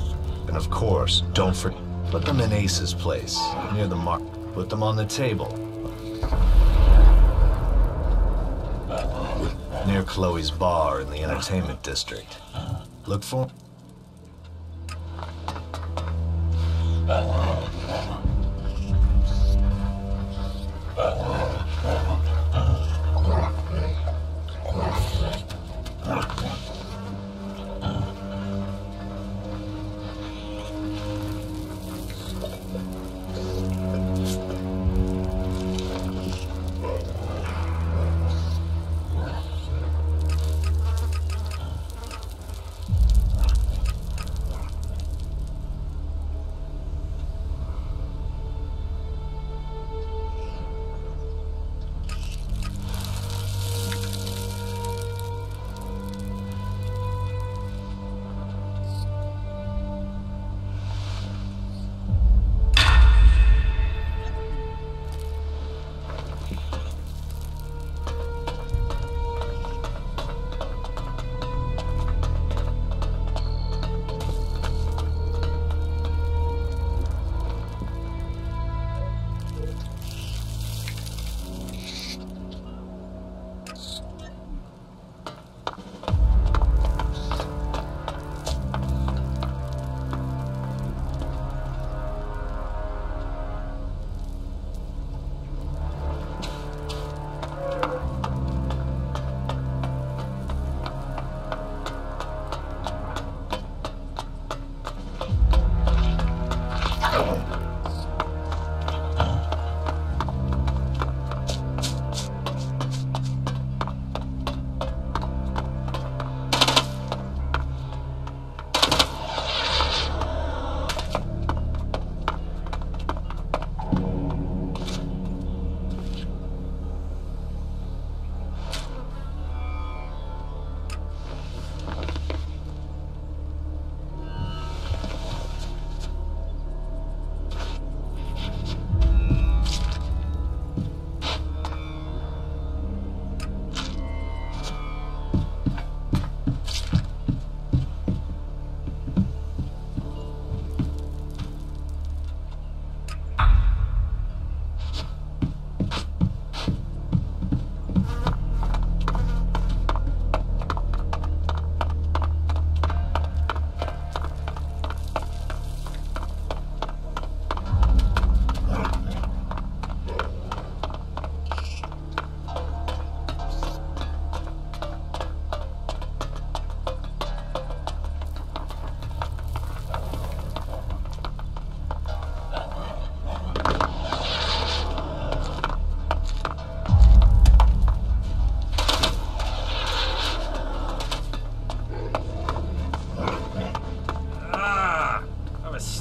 And of course, don't forget. Put them in Ace's place, near the mark. Put them on the table. Near Chloe's bar in the entertainment district. Look for...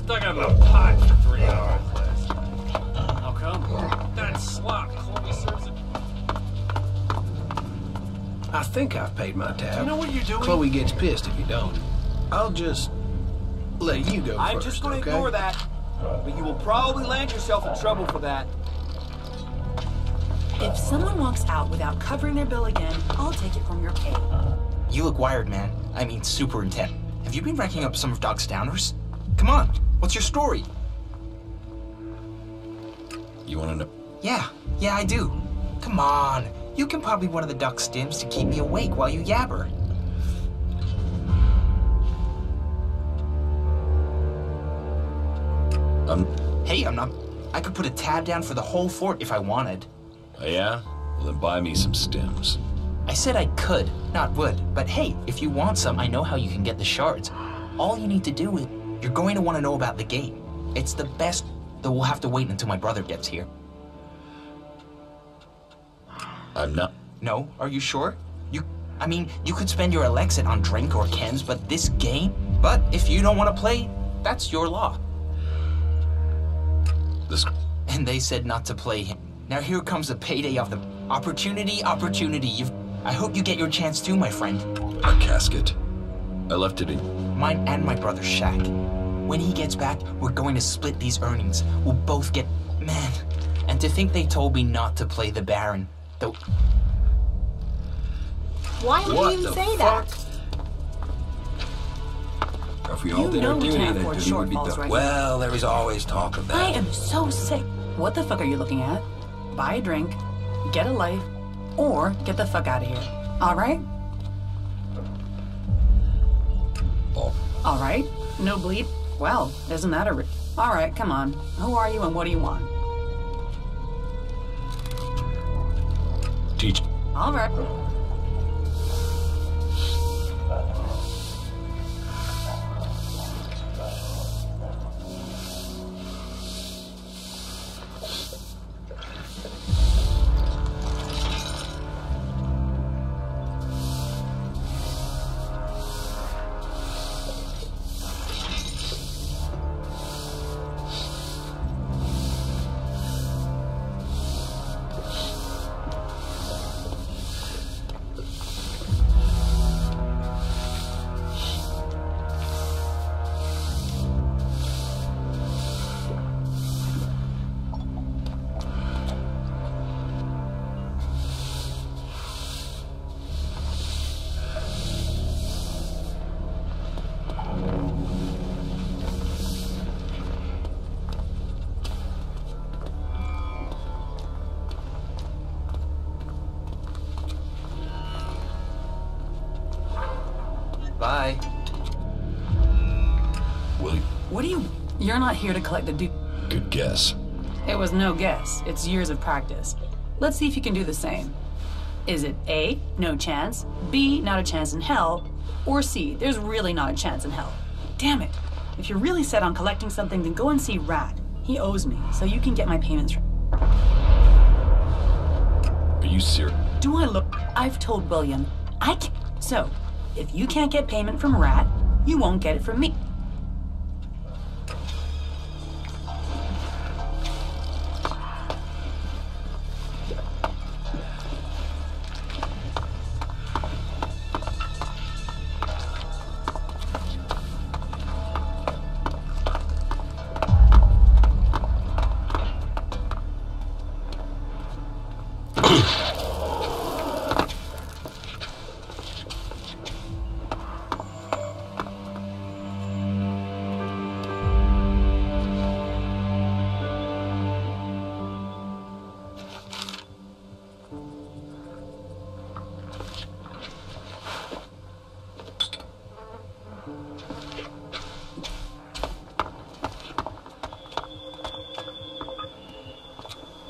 stuck up a pot for 3 hours last night. How come? That slop Chloe serves it. I think I've paid my tab. You know what you're doing? Chloe gets pissed if you don't. I'll just let you go I'm first, just gonna okay? ignore that, but you will probably land yourself in trouble for that. If someone walks out without covering their bill again, I'll take it from your pay. You look wired, man. I mean, super intense. Have you been racking up some of Doc's downers? Come on, what's your story? You wanna know? Yeah, I do. Come on, you can pop me one of the Duck stims to keep me awake while you yabber. Hey, I'm not... I could put a tab down for the whole fort if I wanted. Oh, yeah? Well, then buy me some stims. I said I could, not would. But hey, if you want some, I know how you can get the shards. All you need to do is... You're going to want to know about the game. It's the best, though we'll have to wait until my brother gets here. I'm not... No? Are you sure? I mean, you could spend your Elexit on drink or chems, but this game? But if you don't want to play, that's your law. And they said not to play him. Now here comes the payday of the opportunity. I hope you get your chance too, my friend. A casket. I left it in... Mine and my brother's shack. When he gets back, we're going to split these earnings. We'll both get... Man. And to think they told me not to play the Baron. Though... Why would you even say that? If we all did our duty, then duty would be done. Right? Well, there was always talk of that. I am so sick. What the fuck are you looking at? Buy a drink, get a life, or get the fuck out of here. All right? All right? No bleep? Well, isn't that a... All right, come on. Who are you and what do you want? Teach. All right. Bye. Willie. What do you... You're not here to collect the Good guess. It was no guess. It's years of practice. Let's see if you can do the same. Is it A, no chance, B, not a chance in hell, or C, there's really not a chance in hell? Damn it. If you're really set on collecting something, then go and see Rat. He owes me, so you can get my payments. Are you serious? Do I look... I've told William, I can't... So, if you can't get payment from Rat, you won't get it from me.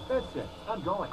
That's it. I'm going.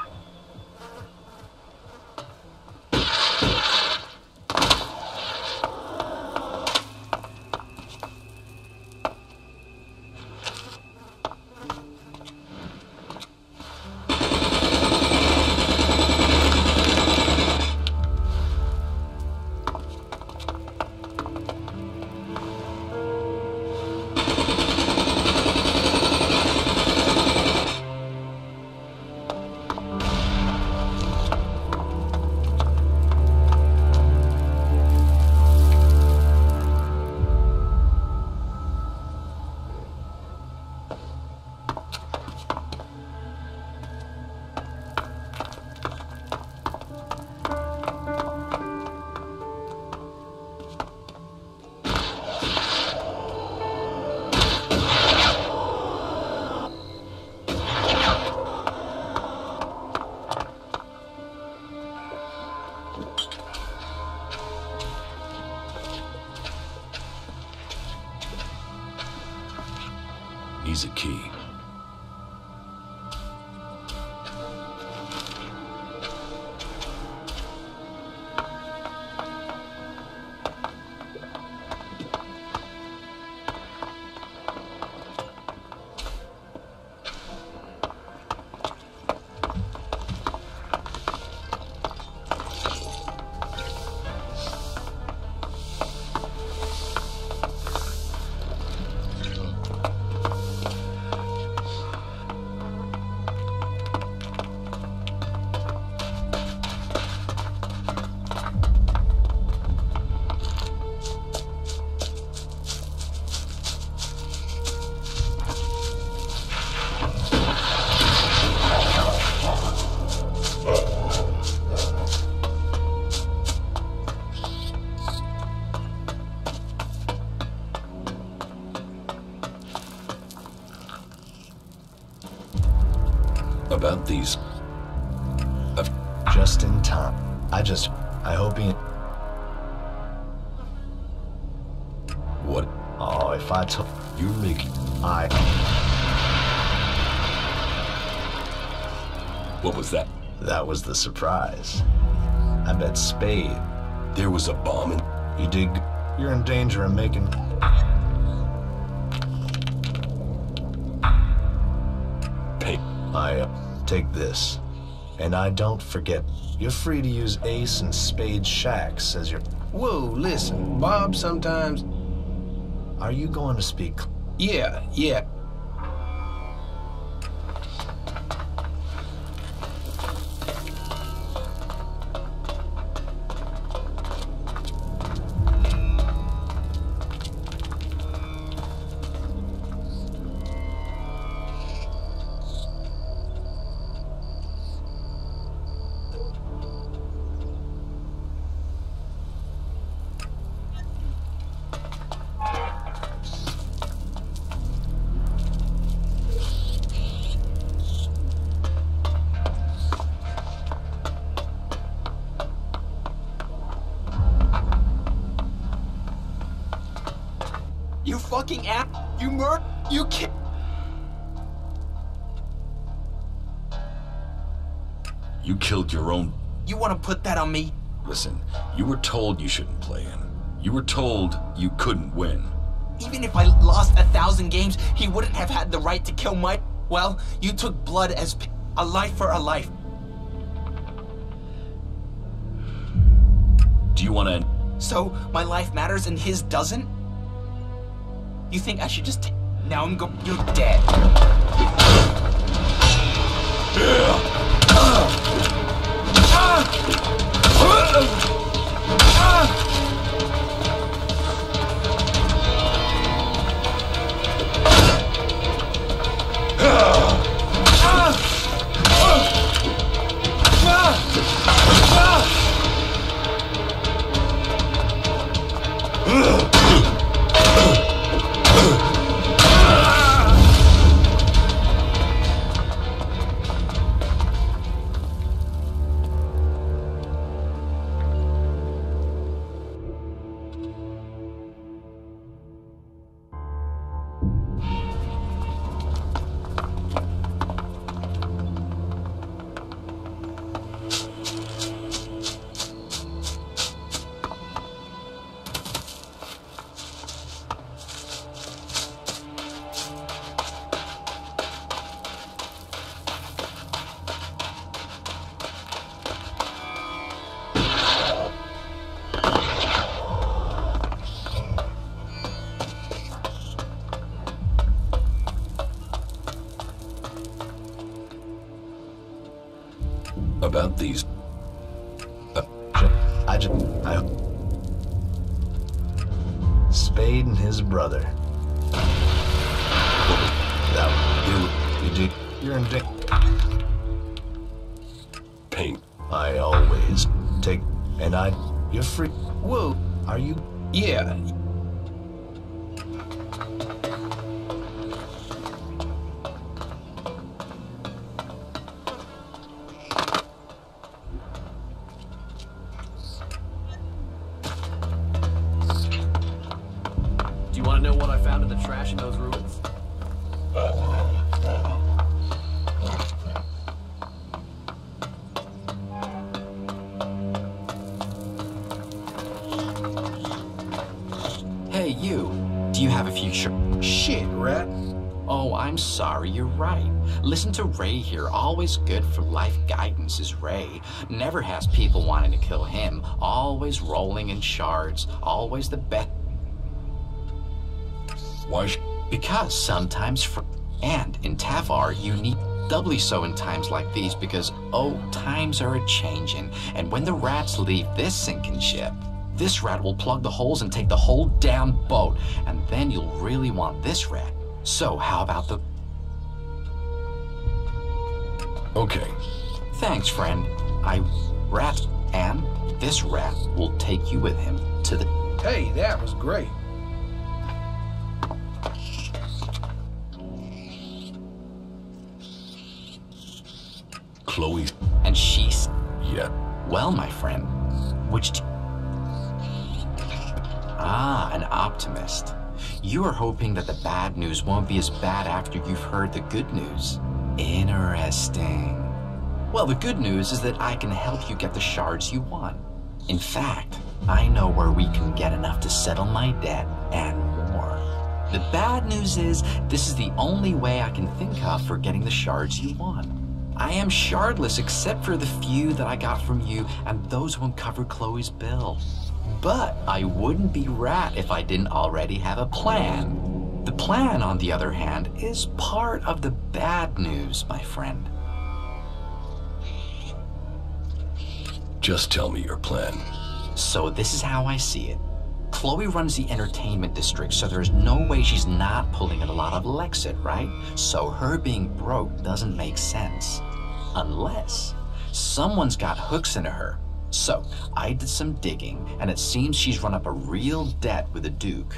He's a key. About these... Just in time. I hope he... What? Oh, if I took... You're making... What was that? That was the surprise. I bet Spade... There was a bomb in... You dig... You're in danger of making... Take this. And I don't forget, you're free to use Ace and Spade shacks as your... Whoa, listen, Bob sometimes... Are you going to speak? Yeah. You fucking ass! You can't. You killed your own... You want to put that on me? Listen, you were told you shouldn't play him. You were told you couldn't win. Even if I lost 1,000 games, he wouldn't have had the right to kill my... Well, you took blood as a life for a life. Do you want to... So, my life matters and his doesn't? You think I should just... Now I'm go... You're dead. About these... Spade and his brother. You're in pain. I always take... And you're free... Whoa, are you... Yeah. Do you want to know what I found in the trash in those ruins? Hey, you. Do you have a future? Shit, rat. Oh, I'm sorry, you're right. Listen to Ray here. Always good for life guidance is Ray. Never has people wanting to kill him. Always rolling in shards. Always the best. Why? Because sometimes and in Tavar, you need doubly so in times like these because, oh, times are a-changin'. And when the rats leave this sinking ship, this rat will plug the holes and take the whole damn boat. And then you'll really want this rat. So, how about the... Okay. Thanks, friend. Rat, and this rat will take you with him to the... Hey, that was great. Chloe. And she's... Yeah. Well, my friend, which... Ah, an optimist. You are hoping that the bad news won't be as bad after you've heard the good news. Interesting. Well, the good news is that I can help you get the shards you want. In fact, I know where we can get enough to settle my debt and more. The bad news is this is the only way I can think of for getting the shards you want. I am shardless except for the few that I got from you, and those won't cover Chloe's bill. But I wouldn't be rat if I didn't already have a plan. The plan, on the other hand, is part of the bad news, my friend. Just tell me your plan. So this is how I see it. Chloe runs the entertainment district, so there's no way she's not pulling in a lot of Lexit, right? So her being broke doesn't make sense. Unless someone's got hooks into her. So, I did some digging, and it seems she's run up a real debt with the Duke.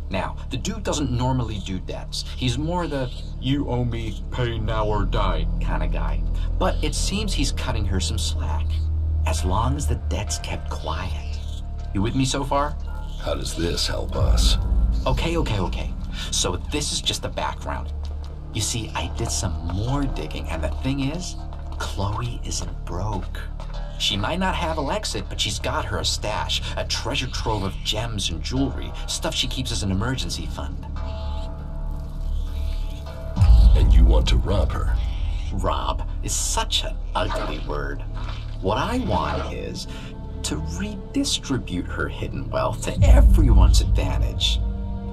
Now, the Duke doesn't normally do debts. He's more the, you owe me, pay now or die kind of guy. But it seems he's cutting her some slack. As long as the debt's kept quiet. You with me so far? How does this help us? Okay. So this is just the background. You see, I did some more digging, and the thing is, Chloe isn't broke. She might not have Alexit, but she's got her a stash, a treasure trove of gems and jewelry, stuff she keeps as an emergency fund. And you want to rob her? Rob is such an ugly word. What I want is to redistribute her hidden wealth to everyone's advantage.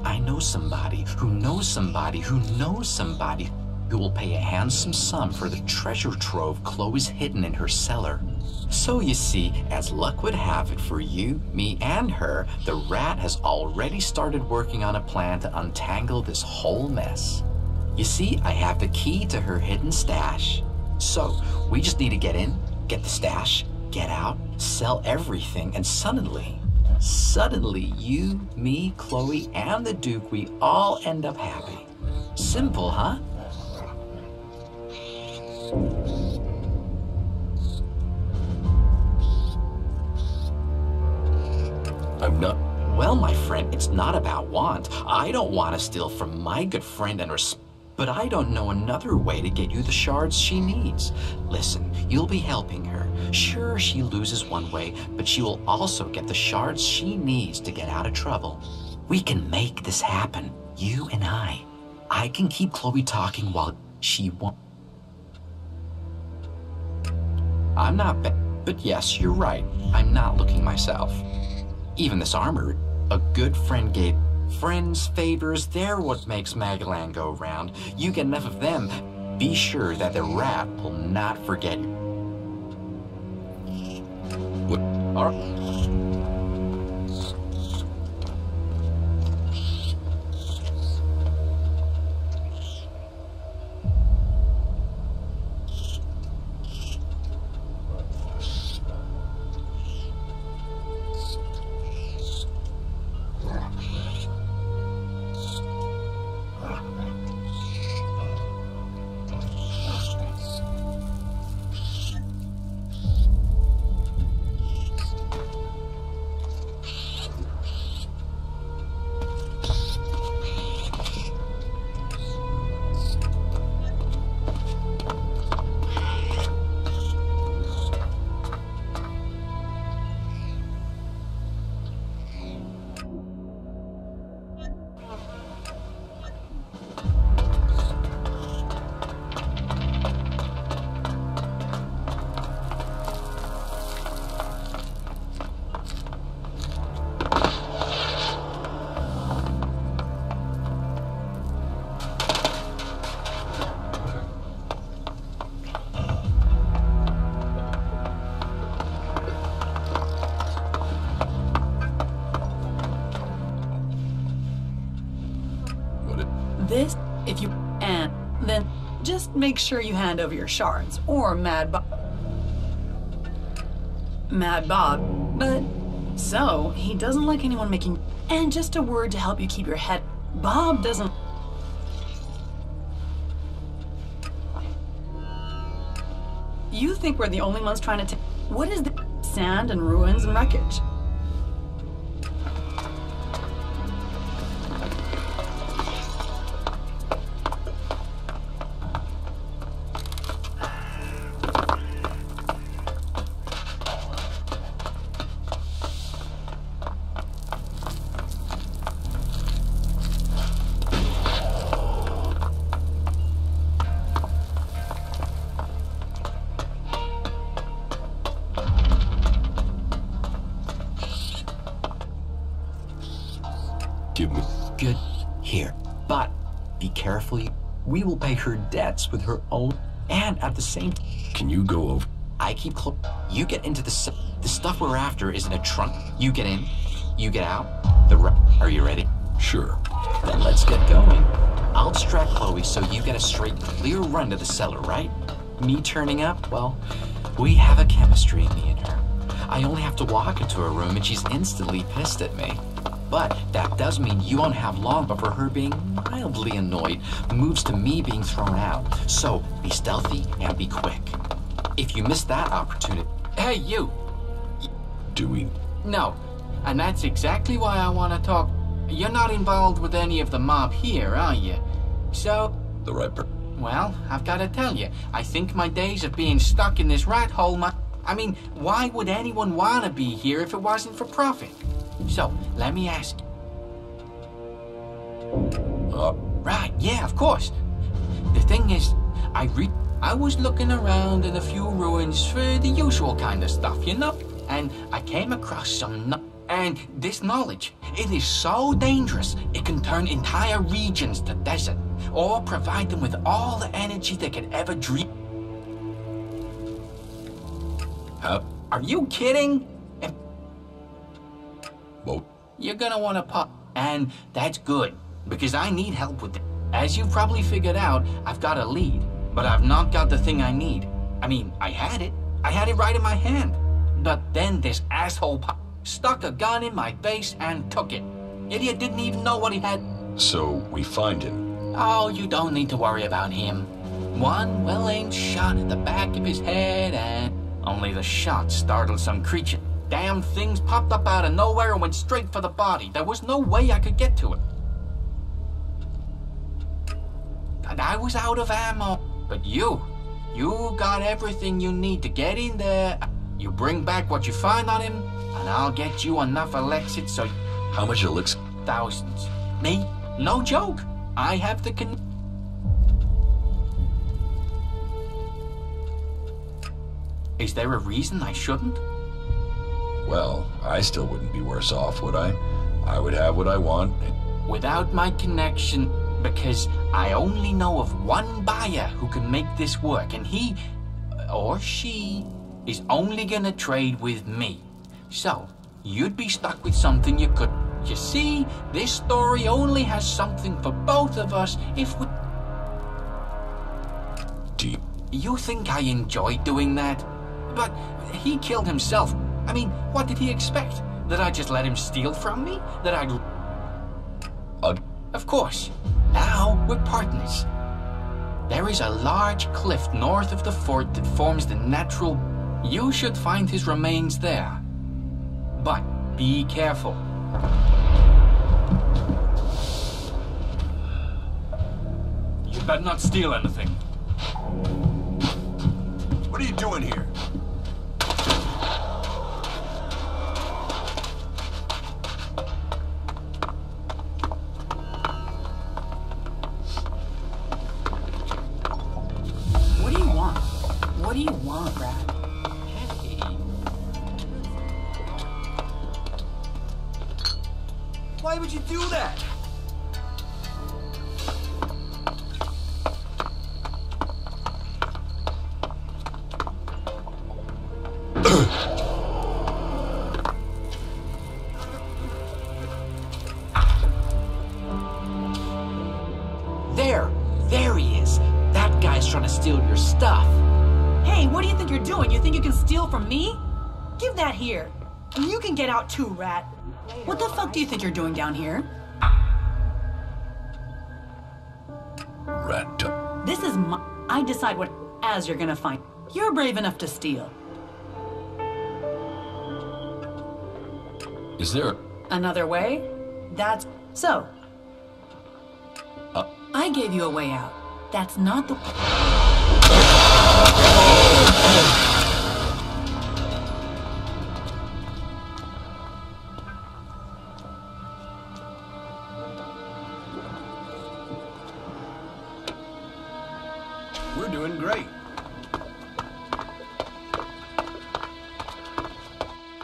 I know somebody who knows somebody who knows somebody who will pay a handsome sum for the treasure trove Chloe's hidden in her cellar. So you see, as luck would have it for you, me, and her, the rat has already started working on a plan to untangle this whole mess. You see, I have the key to her hidden stash. So, we just need to get in, get the stash, get out, sell everything, and suddenly, you, me, Chloe, and the Duke, we all end up happy. Simple, huh? I'm not... Well, my friend, it's not about want. I don't want to steal from my good friend and but I don't know another way to get you the shards she needs. Listen, you'll be helping her. Sure, she loses one way, but she will also get the shards she needs to get out of trouble. We can make this happen, you and I. I can keep Chloe talking while she won't. I'm not but yes, you're right. I'm not looking myself. Even this armor, a good friend gave. Friends, favors, they're what makes Magalan go round. You get enough of them, be sure that the rat will not forget you. What? All right. This, if you and then just make sure you hand over your shards or Mad Bob. But so he doesn't like anyone making. And just a word to help you keep your head. Bob doesn't. You think we're the only ones trying to take. What is the sand and ruins and wreckage? Good. Here. But be careful. We will pay her debts with her own. And at the same time. Can you go over? I keep close. You get into the stuff we're after is in a trunk. You get in. You get out. Are you ready? Sure. Then let's get going. I'll distract Chloe so you get a straight, clear run to the cellar, right? Me turning up? Well, we have a chemistry, me and her. I only have to walk into her room and she's instantly pissed at me. But that does mean you won't have long before her being mildly annoyed moves to me being thrown out. So be stealthy and be quick. If you miss that opportunity... Hey, you! Do we? No. And that's exactly why I want to talk. You're not involved with any of the mob here, are you? So... The right Well, I've got to tell you, I think my days of being stuck in this rat hole I mean, why would anyone want to be here if it wasn't for profit? So, let me ask. Right, yeah, of course. The thing is, I was looking around in a few ruins for the usual kind of stuff, you know? And I came across some and this knowledge, it is so dangerous, it can turn entire regions to desert, or provide them with all the energy they could ever dream. Are you kidding? Well, you're gonna want to pop, and that's good, because I need help with it. As you've probably figured out, I've got a lead, but I've not got the thing I need. I mean, I had it right in my hand, but then this asshole stuck a gun in my face and took it. Idiot didn't even know what he had. So, we find him. Oh, you don't need to worry about him. One well-aimed shot at the back of his head, and only the shot startled some creature. Damn things popped up out of nowhere and went straight for the body. There was no way I could get to it. And I was out of ammo. But you got everything you need to get in there. You bring back what you find on him, and I'll get you enough elixir so... How much elixir? Thousands. Me? No joke. I have the Is there a reason I shouldn't? Well, I still wouldn't be worse off, would I? I would have what I want. Without my connection, because I only know of one buyer who can make this work, and he, or she, is only gonna trade with me. So, you'd be stuck with something you could... You see, this story only has something for both of us if we... Do you think I enjoy doing that? But he killed himself. I mean, what did he expect? That I'd just let him steal from me? That I'd... Of course. Now we're partners. There is a large cliff north of the fort that forms the natural... You should find his remains there. But be careful. You better not steal anything. What are you doing here? What do you want, Brad? Hey. Why would you do that? There he is. That guy's trying to steal your stuff. Hey, what do you think you're doing? You think you can steal from me? Give that here. And you can get out too, rat. What the fuck do you think you're doing down here? Rat. This is my... I decide what as you're gonna find. You're brave enough to steal. Is there Another way? That's... So. I gave you a way out. That's not the... We're doing great.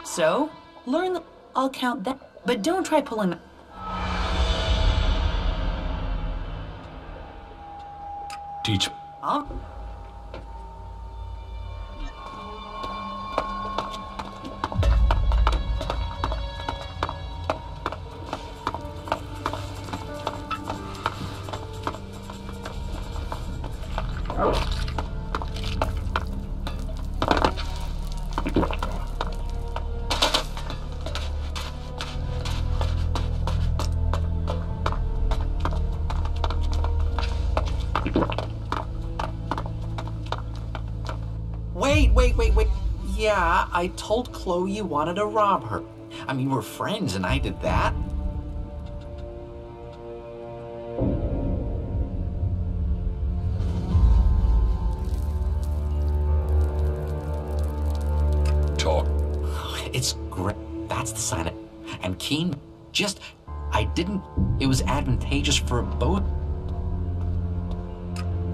So, learn the... I'll count that. But don't try pulling... teach? Wait. Yeah, I told Chloe you wanted to rob her. I mean, we're friends and I did that. Talk. It's great. That's the sign of... And Keen, just... I didn't... It was advantageous for both...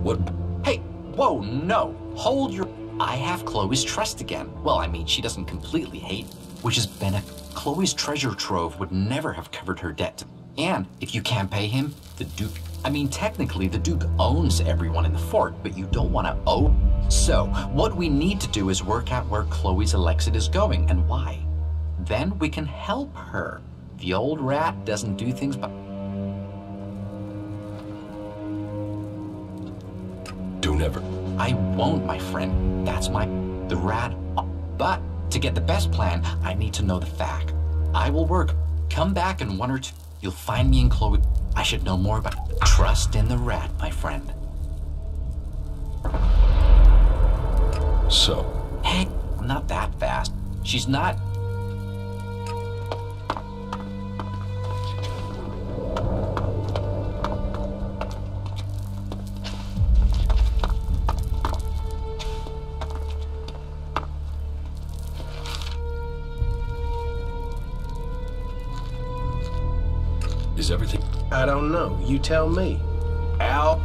What? Hey, whoa, no. Hold your... I have Chloe's trust again. Well, I mean, she doesn't completely hate, which has been a... Chloe's treasure trove would never have covered her debt. And if you can't pay him, the Duke... I mean, technically, the Duke owns everyone in the fort, but you don't want to owe... So, what we need to do is work out where Chloe's Elexit is going and why. Then we can help her. The old rat doesn't do things by... Don't ever. I won't, my friend. That's the rat. But to get the best plan, I need to know the fact. I will work. Come back in 1 or 2. You'll find me and Chloe. I should know more about... Trust in the rat, my friend. So? Hey, not that fast. She's not... Is everything... I don't know. You tell me. Al?